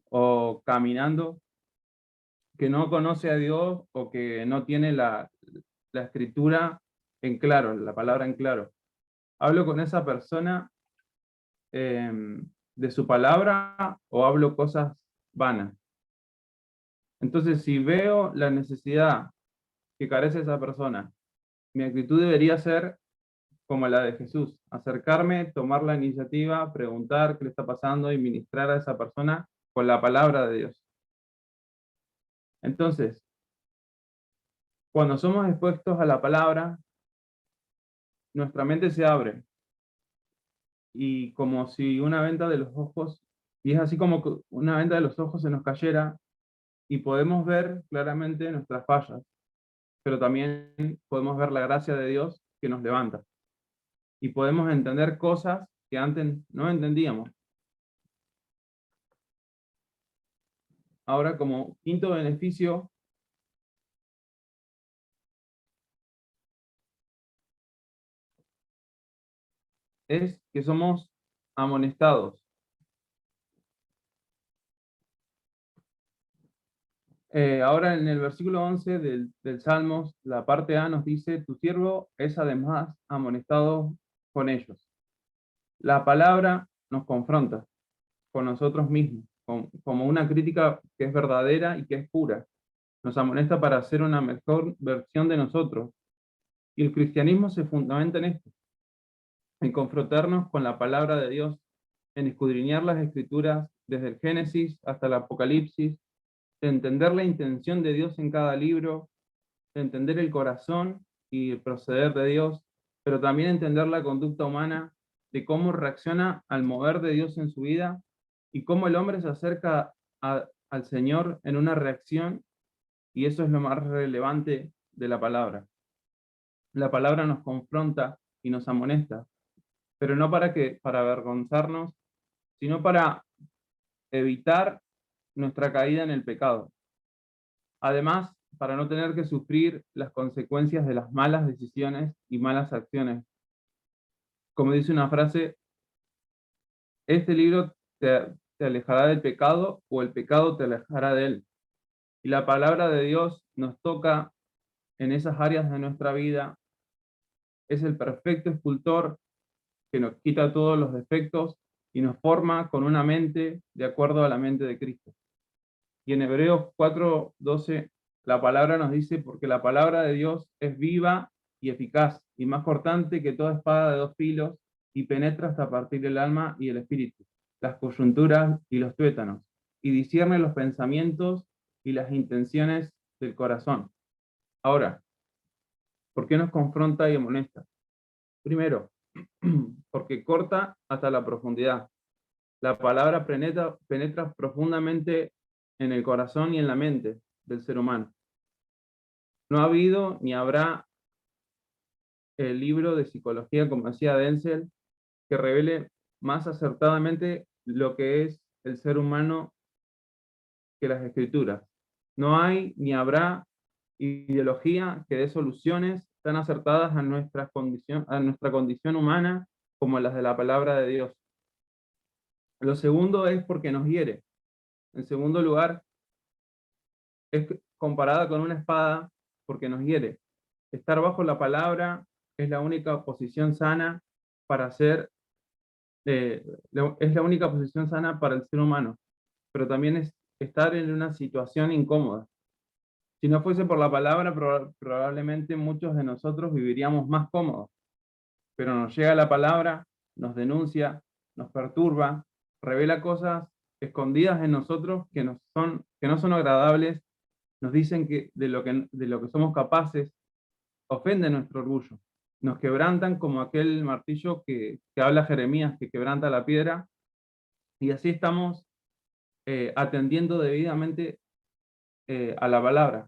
o caminando, que no conoce a Dios o que no tiene la escritura en claro, la palabra en claro? ¿Hablo con esa persona de su palabra o hablo cosas vanas? Entonces, si veo la necesidad que carece esa persona, mi actitud debería ser como la de Jesús: acercarme, tomar la iniciativa, preguntar qué le está pasando y ministrar a esa persona con la palabra de Dios. Entonces, cuando somos expuestos a la palabra, nuestra mente se abre, y como si una venda de los ojos, y es así como que una venda de los ojos se nos cayera, y podemos ver claramente nuestras fallas, pero también podemos ver la gracia de Dios que nos levanta. Y podemos entender cosas que antes no entendíamos. Ahora, como quinto beneficio, es que somos amonestados. Ahora en el versículo 11 del Salmos, la parte A nos dice: tu siervo es además amonestado con ellos. La palabra nos confronta con nosotros mismos, como una crítica que es verdadera y que es pura. Nos amonesta para hacer una mejor versión de nosotros. Y el cristianismo se fundamenta en esto, en confrontarnos con la palabra de Dios, en escudriñar las escrituras desde el Génesis hasta el Apocalipsis, de entender la intención de Dios en cada libro, de entender el corazón y el proceder de Dios, pero también entender la conducta humana, de cómo reacciona al mover de Dios en su vida y cómo el hombre se acerca al Señor en una reacción, y eso es lo más relevante de la palabra. La palabra nos confronta y nos amonesta, pero no para avergonzarnos, sino para evitar nuestra caída en el pecado. Además, para no tener que sufrir las consecuencias de las malas decisiones y malas acciones. Como dice una frase, este libro te alejará del pecado, o el pecado te alejará de él. Y la palabra de Dios nos toca en esas áreas de nuestra vida. Es el perfecto escultor que nos quita todos los defectos y nos forma con una mente de acuerdo a la mente de Cristo. Y en Hebreos 4:12, la palabra nos dice: porque la palabra de Dios es viva y eficaz, y más cortante que toda espada de dos filos, y penetra hasta partir el alma y el espíritu, las coyunturas y los tuétanos, y discierne los pensamientos y las intenciones del corazón. Ahora, ¿por qué nos confronta y amonesta? Primero, porque corta hasta la profundidad. La palabra penetra profundamente en el corazón y en la mente del ser humano. No ha habido ni habrá el libro de psicología, como decía Denzel, que revele más acertadamente lo que es el ser humano que las escrituras. No hay ni habrá ideología que dé soluciones tan acertadas a nuestra condición humana como las de la palabra de Dios. Lo segundo es porque nos hiere. En segundo lugar, es comparada con una espada porque nos hiere. Estar bajo la palabra es la única posición sana para es la única posición sana para el ser humano, pero también es estar en una situación incómoda. Si no fuese por la palabra, probablemente muchos de nosotros viviríamos más cómodos, pero nos llega la palabra, nos denuncia, nos perturba, revela cosas escondidas en nosotros que no son agradables, nos dicen que de lo que somos capaces, ofenden nuestro orgullo, nos quebrantan como aquel martillo que habla Jeremías, que quebranta la piedra, y así estamos atendiendo debidamente a la palabra,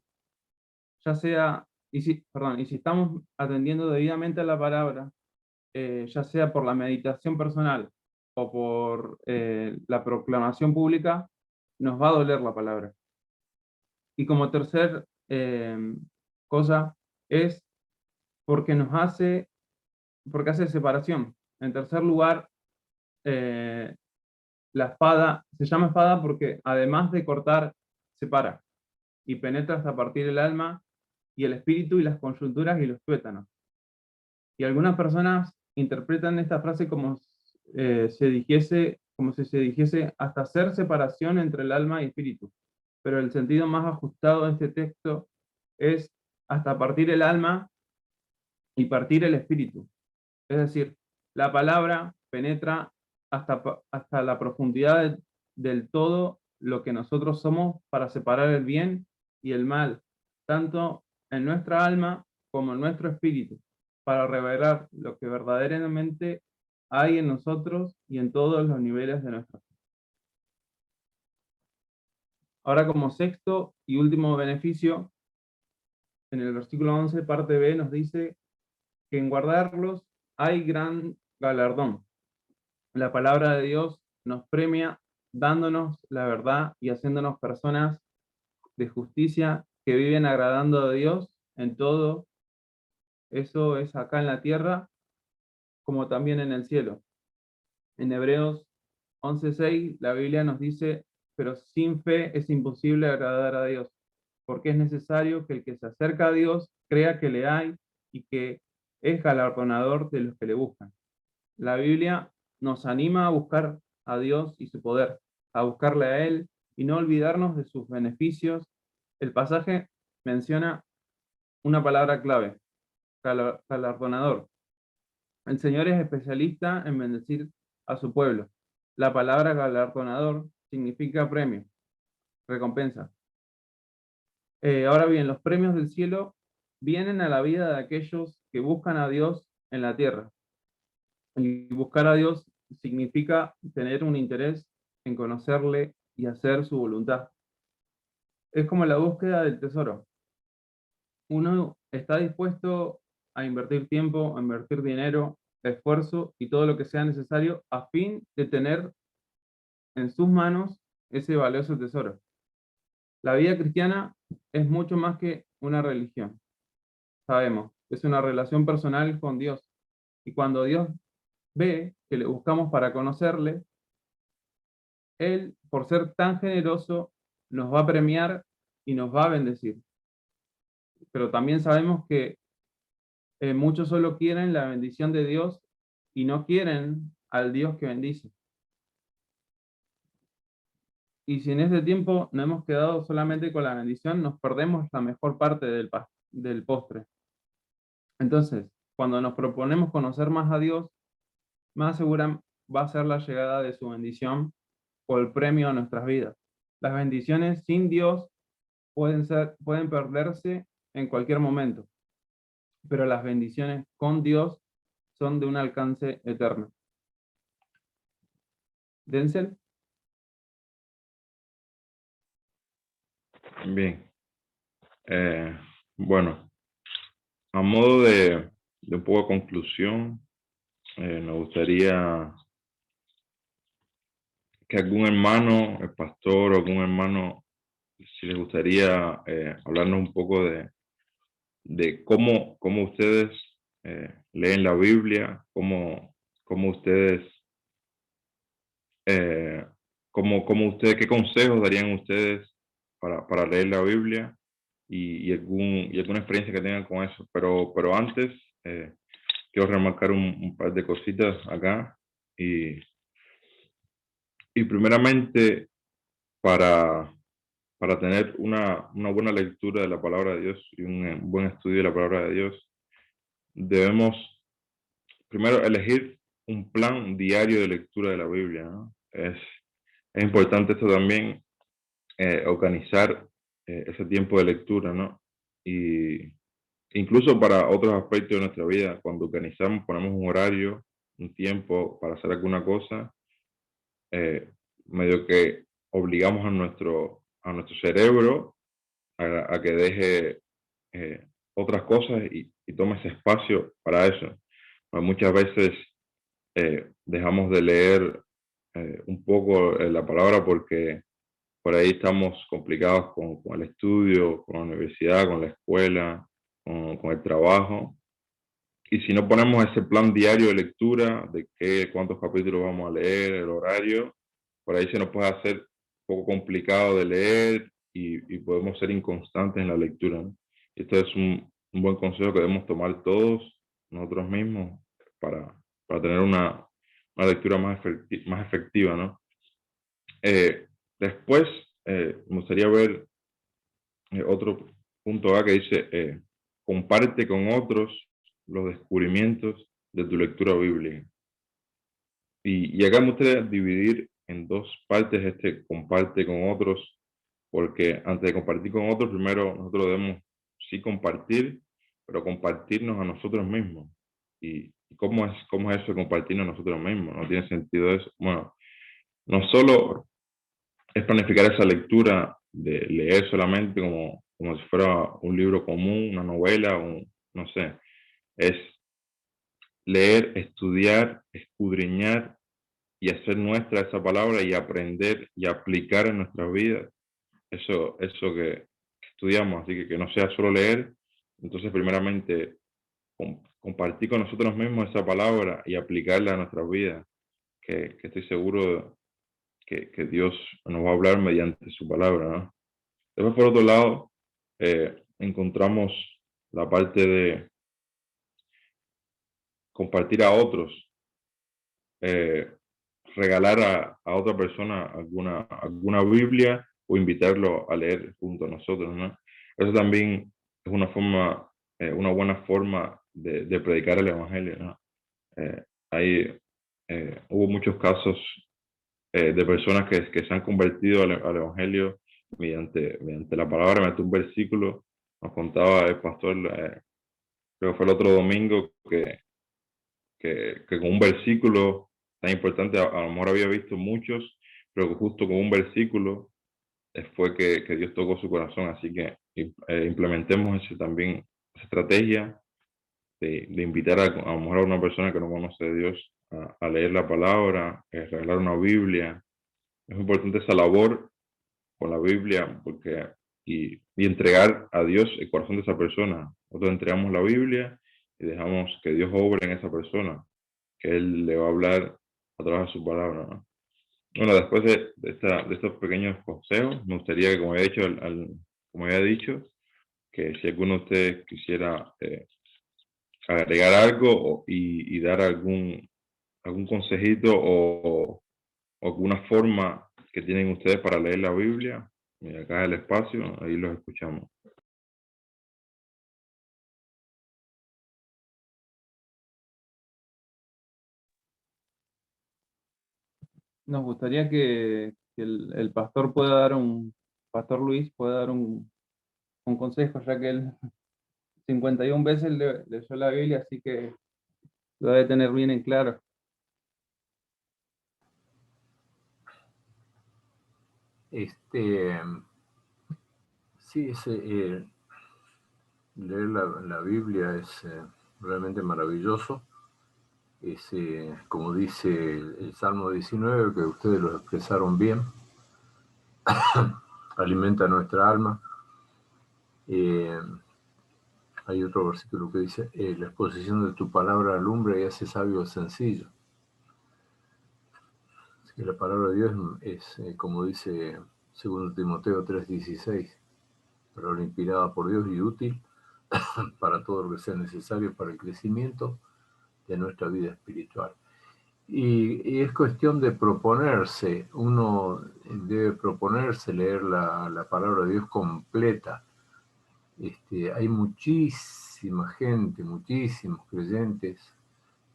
ya sea, y si estamos atendiendo debidamente a la palabra, ya sea por la meditación personal o por la proclamación pública, nos va a doler la palabra. Y como tercer cosa es porque porque hace separación. En tercer lugar, la espada se llama espada porque además de cortar, separa y penetra hasta partir el alma y el espíritu y las coyunturas y los tuétanos. Y algunas personas interpretan esta frase como si se dijese hasta hacer separación entre el alma y espíritu. Pero el sentido más ajustado de este texto es hasta partir el alma y partir el espíritu. Es decir, la palabra penetra hasta la profundidad del todo lo que nosotros somos para separar el bien y el mal, tanto en nuestra alma como en nuestro espíritu, para revelar lo que verdaderamente hay en nosotros y en todos los niveles de nuestra vida. Ahora, como sexto y último beneficio, en el versículo 11, parte B, nos dice que en guardarlos hay gran galardón. La palabra de Dios nos premia dándonos la verdad y haciéndonos personas de justicia que viven agradando a Dios en todo. Eso es acá en la tierra como también en el cielo. En Hebreos 11:6 la Biblia nos dice, pero sin fe es imposible agradar a Dios, porque es necesario que el que se acerca a Dios crea que le hay y que es galardonador de los que le buscan. La Biblia nos anima a buscar a Dios y su poder, a buscarle a Él y no olvidarnos de sus beneficios. El pasaje menciona una palabra clave, galardonador. El Señor es especialista en bendecir a su pueblo. La palabra galardonador significa premio, recompensa. Ahora bien, los premios del cielo vienen a la vida de aquellos que buscan a Dios en la tierra. Y buscar a Dios significa tener un interés en conocerle y hacer su voluntad. Es como la búsqueda del tesoro. Uno está dispuesto a invertir tiempo, a invertir dinero, esfuerzo y todo lo que sea necesario a fin de tener en sus manos ese valioso tesoro. La vida cristiana es mucho más que una religión. Sabemos, es una relación personal con Dios. Y cuando Dios ve que le buscamos para conocerle, Él, por ser tan generoso, nos va a premiar y nos va a bendecir. Pero también sabemos que muchos solo quieren la bendición de Dios y no quieren al Dios que bendice. Y si en ese tiempo nos hemos quedado solamente con la bendición, nos perdemos la mejor parte del postre. Entonces, cuando nos proponemos conocer más a Dios, más segura va a ser la llegada de su bendición o el premio a nuestras vidas. Las bendiciones sin Dios pueden perderse en cualquier momento, pero las bendiciones con Dios son de un alcance eterno. Denzel. Bien. Bueno, a modo de un poco de conclusión, nos gustaría que algún hermano, el pastor o algún hermano, si les gustaría hablarnos un poco de cómo ustedes leen la Biblia, cómo ustedes, eh, qué consejos darían ustedes para leer la Biblia y alguna experiencia que tengan con eso. Pero antes, quiero remarcar un par de cositas acá y primeramente para tener una buena lectura de la palabra de Dios y un buen estudio de la palabra de Dios, debemos primero elegir un plan diario de lectura de la Biblia, ¿no? Es importante esto también, organizar ese tiempo de lectura, ¿no? Y incluso para otros aspectos de nuestra vida, cuando organizamos, ponemos un horario, un tiempo para hacer alguna cosa, eh, medio que obligamos a nuestro cerebro a que deje otras cosas y tome ese espacio para eso. Muchas veces dejamos de leer un poco la palabra porque por ahí estamos complicados con el estudio, con la universidad, con la escuela, con el trabajo. Y si no ponemos ese plan diario de lectura, de cuántos capítulos vamos a leer, el horario, por ahí se nos puede hacer un poco complicado de leer y podemos ser inconstantes en la lectura, ¿no? Esto es un buen consejo que debemos tomar todos nosotros mismos para, para tener una lectura más efectiva, ¿no? Después, me gustaría ver otro punto A que dice, comparte con otros los descubrimientos de tu lectura bíblica. Y acá me gustaría dividir en dos partes comparte con otros, porque antes de compartir con otros, primero nosotros debemos sí compartir, pero compartirnos a nosotros mismos. ¿Y cómo es eso de compartirnos a nosotros mismos? No tiene sentido eso. Bueno, no solo es planificar esa lectura de leer solamente como si fuera un libro común, una novela, no sé, es leer, estudiar, escudriñar y hacer nuestra esa palabra y aprender y aplicar en nuestras vidas eso que estudiamos, así que no sea solo leer, entonces primeramente compartir con nosotros mismos esa palabra y aplicarla a nuestras vidas, que estoy seguro que Dios nos va a hablar mediante su palabra, ¿no? Después, por otro lado, encontramos la parte de compartir a otros, eh, regalar a otra persona alguna Biblia o invitarlo a leer junto a nosotros, ¿no? Eso también es una buena forma de predicar el Evangelio, ¿no? Eh, ahí hubo muchos casos de personas que se han convertido al Evangelio mediante la palabra, mediante un versículo. Nos contaba el pastor, creo que fue el otro domingo, que con un versículo tan importante, a lo mejor había visto muchos, pero que justo con un versículo fue que Dios tocó su corazón. Así que implementemos también esa estrategia de invitar a lo mejor a una persona que no conoce a Dios a leer la palabra, regalar una Biblia. Es importante esa labor con la Biblia y entregar a Dios el corazón de esa persona. Nosotros entregamos la Biblia y dejamos que Dios obre en esa persona, que Él le va a hablar a través de su palabra, ¿no? Bueno, después de estos pequeños consejos, me gustaría que, como había dicho, que si alguno de ustedes quisiera agregar algo y dar algún consejito o alguna forma que tienen ustedes para leer la Biblia, acá es el espacio, ahí los escuchamos. Nos gustaría que el pastor Luis pueda dar con consejos, ya que él 51 veces leyó la Biblia, así que lo debe tener bien en claro. Sí, leer la Biblia es realmente maravilloso. Como dice el Salmo 19, que ustedes lo expresaron bien, alimenta nuestra alma. Hay otro versículo que dice, la exposición de tu palabra alumbra y hace sabio al sencillo. Así que la palabra de Dios es como dice 2 Timoteo 3:16, palabra inspirada por Dios y útil para todo lo que sea necesario para el crecimiento de nuestra vida espiritual. Y es cuestión de proponerse, uno debe proponerse leer la palabra de Dios completa. Hay muchísima gente, muchísimos creyentes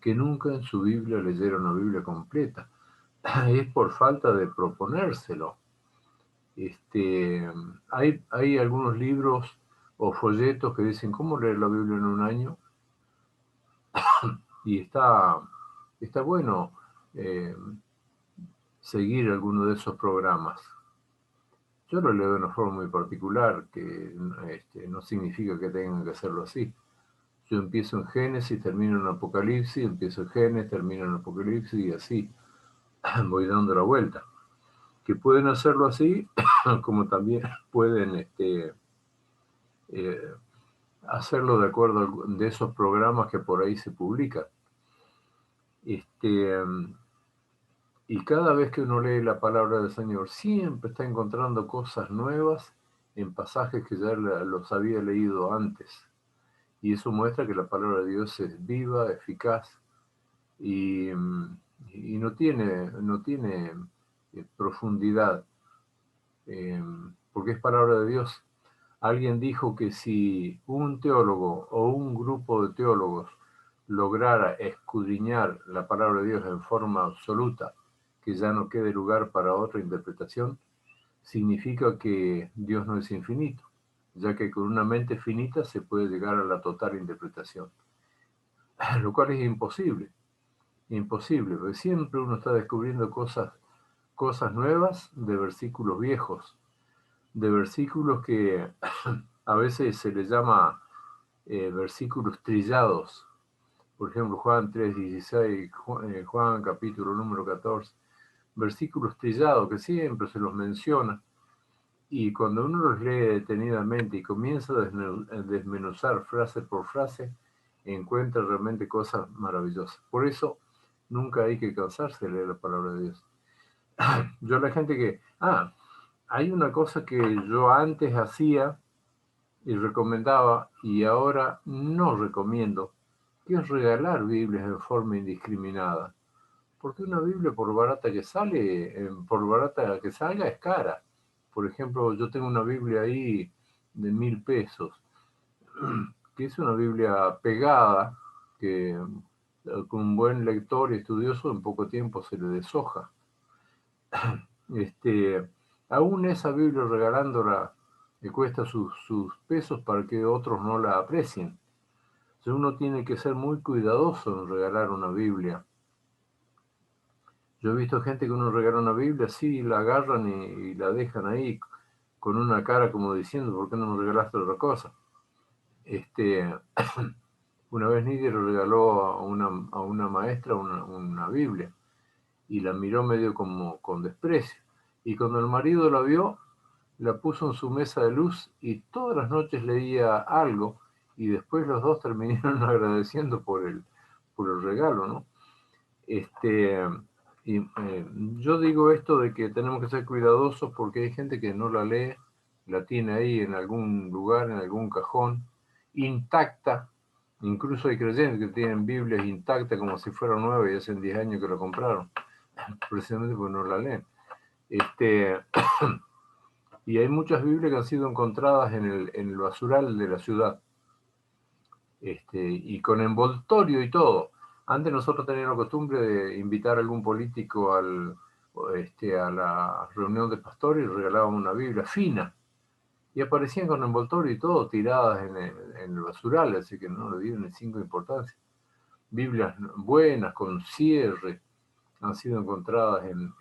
que nunca en su Biblia leyeron la Biblia completa. Es por falta de proponérselo. Hay algunos libros o folletos que dicen cómo leer la Biblia en un año, y está bueno seguir alguno de esos programas. Yo lo leo de una forma muy particular, que no significa que tengan que hacerlo así. Yo empiezo en Génesis, termino en Apocalipsis, empiezo en Génesis, termino en Apocalipsis, y así voy dando la vuelta. Que pueden hacerlo así, como también pueden hacerlo de acuerdo a esos programas que por ahí se publican. Y cada vez que uno lee la palabra del Señor, siempre está encontrando cosas nuevas en pasajes que ya los había leído antes. Y eso muestra que la palabra de Dios es viva, eficaz, y no tiene profundidad, porque es palabra de Dios. Alguien dijo que si un teólogo o un grupo de teólogos lograra escudriñar la palabra de Dios en forma absoluta, que ya no quede lugar para otra interpretación, significa que Dios no es infinito, ya que con una mente finita se puede llegar a la total interpretación, lo cual es imposible, porque siempre uno está descubriendo cosas nuevas de versículos viejos, de versículos que a veces se les llama versículos trillados. Por ejemplo, Juan 3:16, Juan capítulo número 14, versículos trillados que siempre se los menciona, y cuando uno los lee detenidamente y comienza a desmenuzar frase por frase, encuentra realmente cosas maravillosas. Por eso nunca hay que cansarse de leer la palabra de Dios. Yo a la gente que, hay una cosa que yo antes hacía y recomendaba y ahora no recomiendo, que es regalar Biblias en forma indiscriminada. Porque una Biblia, por barata que salga, es cara. Por ejemplo, yo tengo una Biblia ahí de 1.000 pesos, que es una Biblia pegada, que con un buen lector y estudioso en poco tiempo se le deshoja. Aún esa Biblia regalándola le cuesta sus pesos para que otros no la aprecien. Entonces uno tiene que ser muy cuidadoso en regalar una Biblia. Yo he visto gente que uno regala una Biblia, así la agarran y la dejan ahí con una cara como diciendo, ¿por qué no me regalaste otra cosa? Una vez Nidia le regaló a una maestra una Biblia y la miró medio como con desprecio. Y cuando el marido la vio, la puso en su mesa de luz y todas las noches leía algo, y después los dos terminaron agradeciendo por el regalo, ¿no? Yo digo esto de que tenemos que ser cuidadosos porque hay gente que no la lee, la tiene ahí en algún lugar, en algún cajón, intacta. Incluso hay creyentes que tienen Biblias intactas como si fuera nueva y hacen 10 años que la compraron, precisamente porque no la leen. Y hay muchas Biblias que han sido encontradas en el basural de la ciudad, y con envoltorio y todo. Antes nosotros teníamos la costumbre de invitar a algún político a la reunión de pastores y regalábamos una Biblia fina. y aparecían con envoltorio y todo, tiradas en el basural, así que no le dieron ni 5 importancia. Biblias buenas, con cierre, han sido encontradas en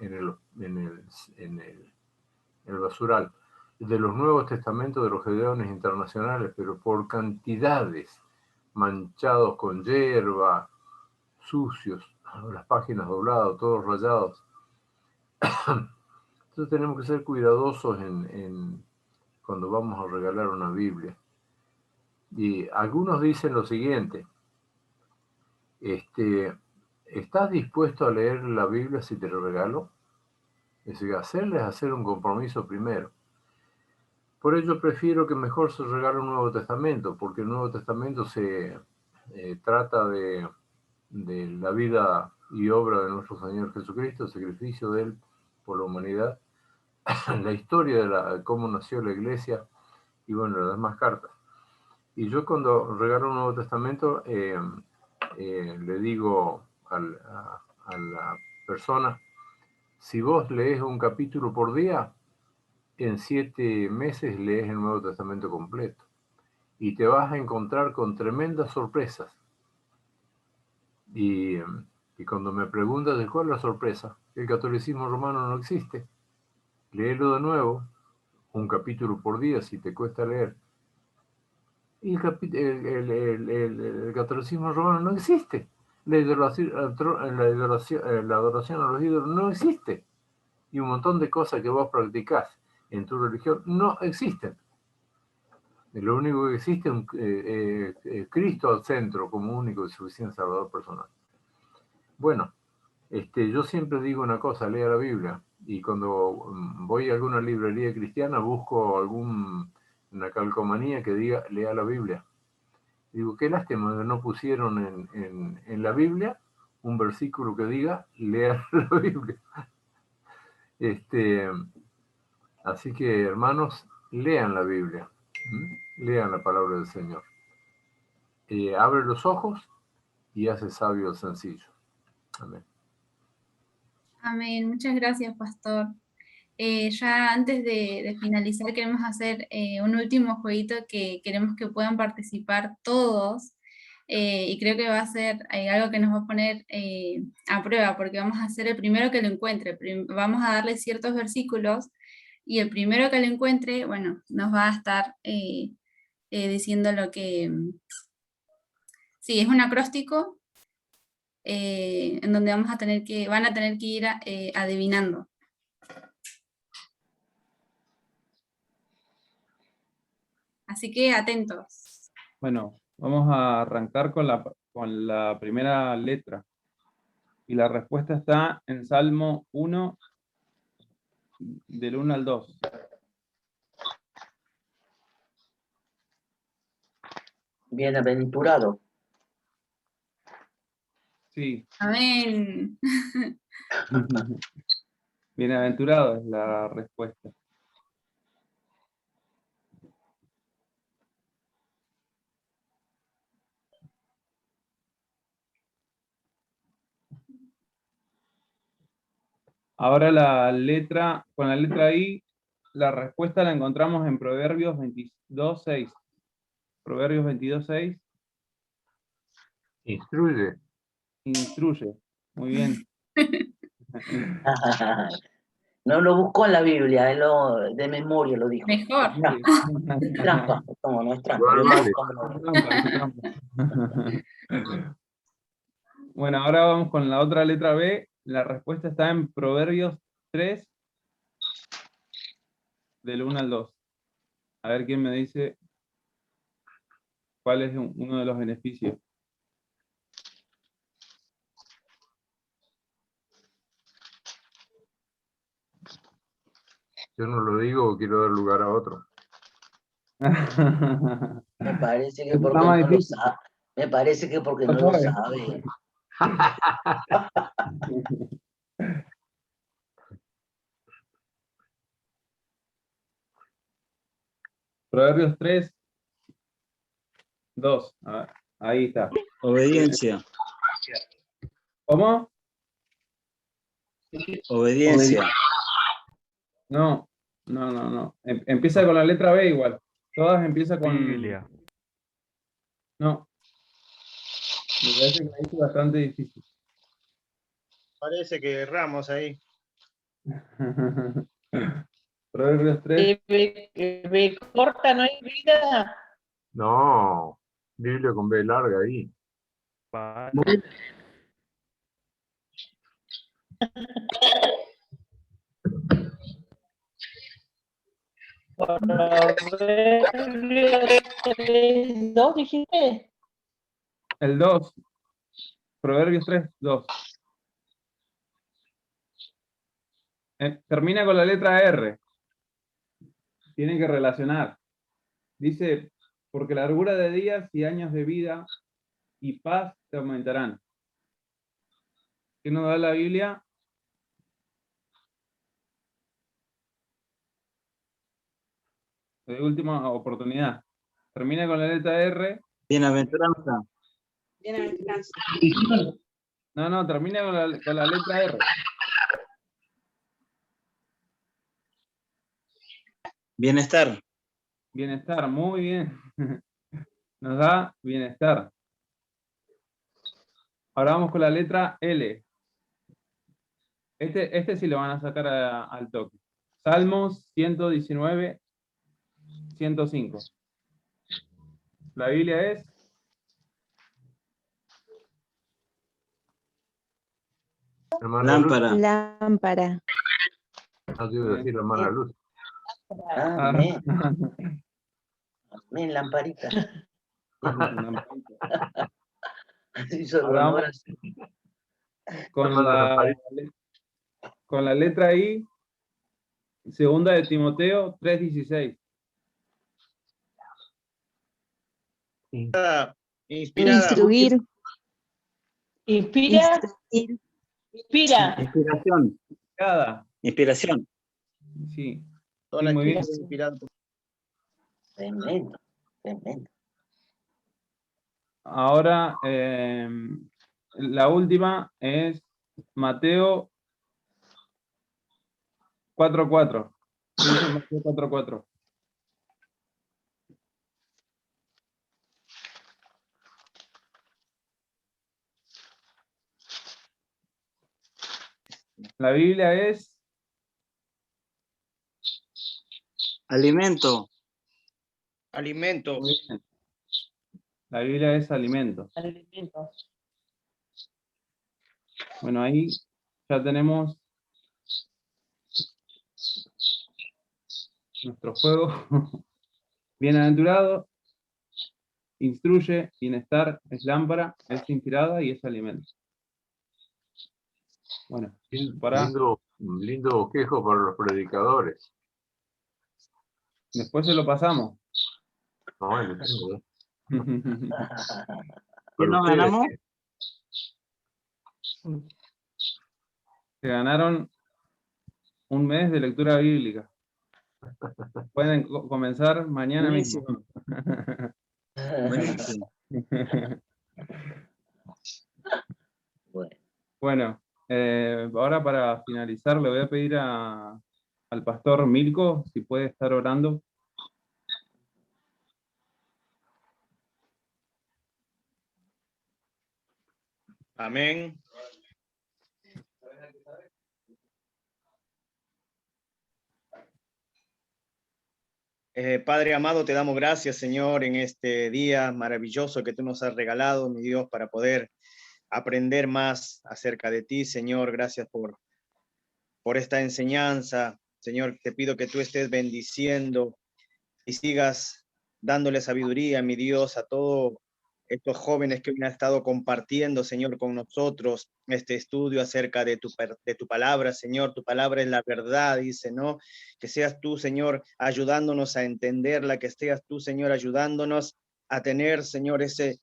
el basural. De los Nuevos Testamentos de los Gedeones internacionales, pero por cantidades, manchados con hierba, sucios, las páginas dobladas, todos rayados. Entonces tenemos que ser cuidadosos cuando vamos a regalar una Biblia. Y algunos dicen lo siguiente: ¿estás dispuesto a leer la Biblia si te lo regalo? Es decir, hacer un compromiso primero. Por ello prefiero que mejor se regale un Nuevo Testamento, porque el Nuevo Testamento se trata de la vida y obra de nuestro Señor Jesucristo, el sacrificio de Él por la humanidad, la historia de cómo nació la iglesia y bueno, las demás cartas. Y yo cuando regalo un Nuevo Testamento le digo a la persona: si vos lees un capítulo por día, en 7 meses lees el Nuevo Testamento completo y te vas a encontrar con tremendas sorpresas. Y cuando me preguntas de cuál es la sorpresa, el catolicismo romano no existe. Léelo de nuevo, un capítulo por día si te cuesta leer. Y el catolicismo romano no existe. La adoración a los ídolos no existe. Y un montón de cosas que vos practicás en tu religión no existen. Lo único que existe es Cristo al centro como único y suficiente salvador personal. Bueno, yo siempre digo una cosa: lea la Biblia. Y cuando voy a alguna librería cristiana busco una calcomanía que diga lea la Biblia. Digo, qué lástima que no pusieron en la Biblia un versículo que diga lea la Biblia. Así que, hermanos, lean la Biblia. Lean la palabra del Señor. Abre los ojos y hace sabio el sencillo. Amén. Amén. Muchas gracias, pastor. Ya antes de finalizar queremos hacer un último jueguito que queremos que puedan participar todos, y creo que va a ser algo que nos va a poner a prueba, porque vamos a hacer el primero que lo encuentre. Vamos a darle ciertos versículos y el primero que lo encuentre, bueno, nos va a estar diciendo lo que... Sí, es un acróstico en donde van a tener que ir adivinando. Así que atentos. Bueno, vamos a arrancar con la primera letra. Y la respuesta está en Salmo 1, del 1 al 2. Bienaventurado. Sí. Amén. Bienaventurado es la respuesta. Ahora con la letra I, la respuesta la encontramos en Proverbios 22:6. Proverbios 22:6. Instruye. Instruye. Muy bien. No lo buscó en la Biblia, él de memoria lo dijo. Mejor. Es trampa, no es trampa. Bueno, ahora vamos con la otra letra B. La respuesta está en Proverbios 3, del 1 al 2. A ver quién me dice cuál es uno de los beneficios. Yo no lo digo o quiero dar lugar a otro. Me parece que porque no lo sabe. Me parece que porque no lo sabe. Proverbios 3, 2. Ahí está. Obediencia. ¿Cómo? Obediencia. No, No. Empieza con la letra B igual. Todas empiezan con... Biblia. No. Me parece que la hice bastante difícil. Parece que erramos ahí. Proverbios 3. B corta, ¿no hay vida? No, Biblia con B larga ahí. Vale. ¿2 dijiste? El 2. Proverbios 3, 2. Termina con la letra R. Tienen que relacionar. Dice, porque largura de días y años de vida y paz te aumentarán. ¿Qué nos da la Biblia? De última oportunidad. Termina con la letra R. Bienaventuranza. Bienaventuranza. No, termina con la letra R. Bienestar. Bienestar, muy bien. Nos da bienestar. Ahora vamos con la letra L. Este sí lo van a sacar al toque. Salmos 119, 105. La Biblia es... Hermana Luz. Lámpara. Lámpara. No te iba a decir hermana Luz. Amén. Amén, lamparita. Hizo Ahora vamos con la letra I, segunda de Timoteo 3:16. Inspirada. Instruir. Inspira. Instruir. Inspira. Inspiración. Inspiración. Sí. Toda la muy bien. escritura inspirada por- Tremendo, tremendo. Ahora, la última es Mateo 4:4. ¿Qué dice Mateo 4:4? La Biblia es... Alimento. Alimento. Muy bien. La Biblia es alimento. Alimentos. Bueno, ahí ya tenemos nuestro juego. Bienaventurado, instruye, bienestar, es lámpara, es inspirada y es alimento. Bueno, para Lindo bosquejo para los predicadores. después se lo pasamos. No, lo tengo, ¿eh? ¿Qué nos ustedes, ganamos? Se ganaron un mes de lectura bíblica. Pueden comenzar mañana mismo. Buenísimo. Bueno, ahora para finalizar le voy a pedir al pastor Milko si puede estar orando. Amén. Padre amado, te damos gracias, Señor, en este día maravilloso que tú nos has regalado, mi Dios, para poder aprender más acerca de ti, Señor. Gracias por esta enseñanza. Señor, te pido que tú estés bendiciendo y sigas dándole sabiduría, mi Dios, a todos estos jóvenes que hoy han estado compartiendo, Señor, con nosotros este estudio acerca de tu palabra, Señor. Tu palabra es la verdad, dice, ¿no? Que seas tú, Señor, ayudándonos a entenderla, que seas tú, Señor, ayudándonos a tener, Señor, ese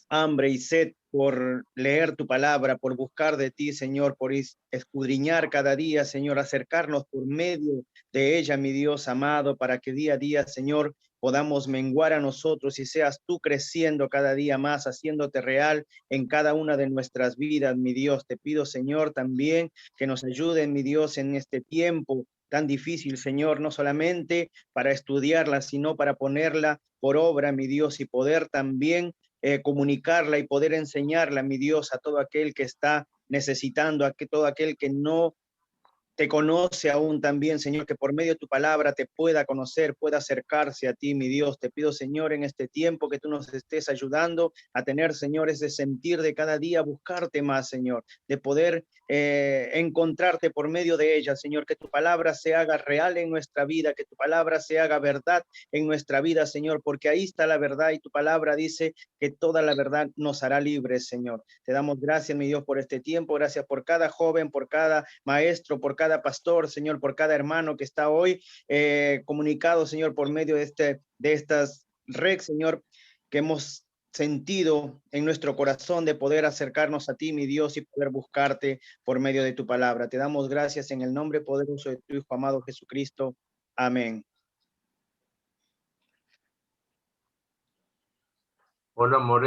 hambre y sed por leer tu palabra, por buscar de ti, Señor, por escudriñar cada día, Señor, acercarnos por medio de ella, mi Dios amado, para que día a día, Señor, podamos menguar a nosotros y seas tú creciendo cada día más, haciéndote real en cada una de nuestras vidas, mi Dios. Te pido, Señor, también que nos ayuden, mi Dios, en este tiempo tan difícil, Señor, no solamente para estudiarla, sino para ponerla por obra, mi Dios, y poder también comunicarla y poder enseñarla, mi Dios, a todo aquel que está necesitando, a todo aquel que no te conoce aún también, Señor, que por medio de tu palabra te pueda conocer, pueda acercarse a ti, mi Dios. Te pido, Señor, en este tiempo que tú nos estés ayudando a tener, Señor, ese sentir de cada día, buscarte más, Señor, de poder encontrarte por medio de ella, Señor, que tu palabra se haga real en nuestra vida, que tu palabra se haga verdad en nuestra vida, Señor, porque ahí está la verdad y tu palabra dice que toda la verdad nos hará libres, Señor. Te damos gracias, mi Dios, por este tiempo, gracias por cada joven, por cada maestro, por cada pastor, Señor, por cada hermano que está hoy comunicado, Señor, por medio de estas redes, Señor, que hemos sentido en nuestro corazón de poder acercarnos a ti, mi Dios, y poder buscarte por medio de tu palabra. Te damos gracias en el nombre poderoso de tu Hijo amado Jesucristo. Amén. Hola, Moreno.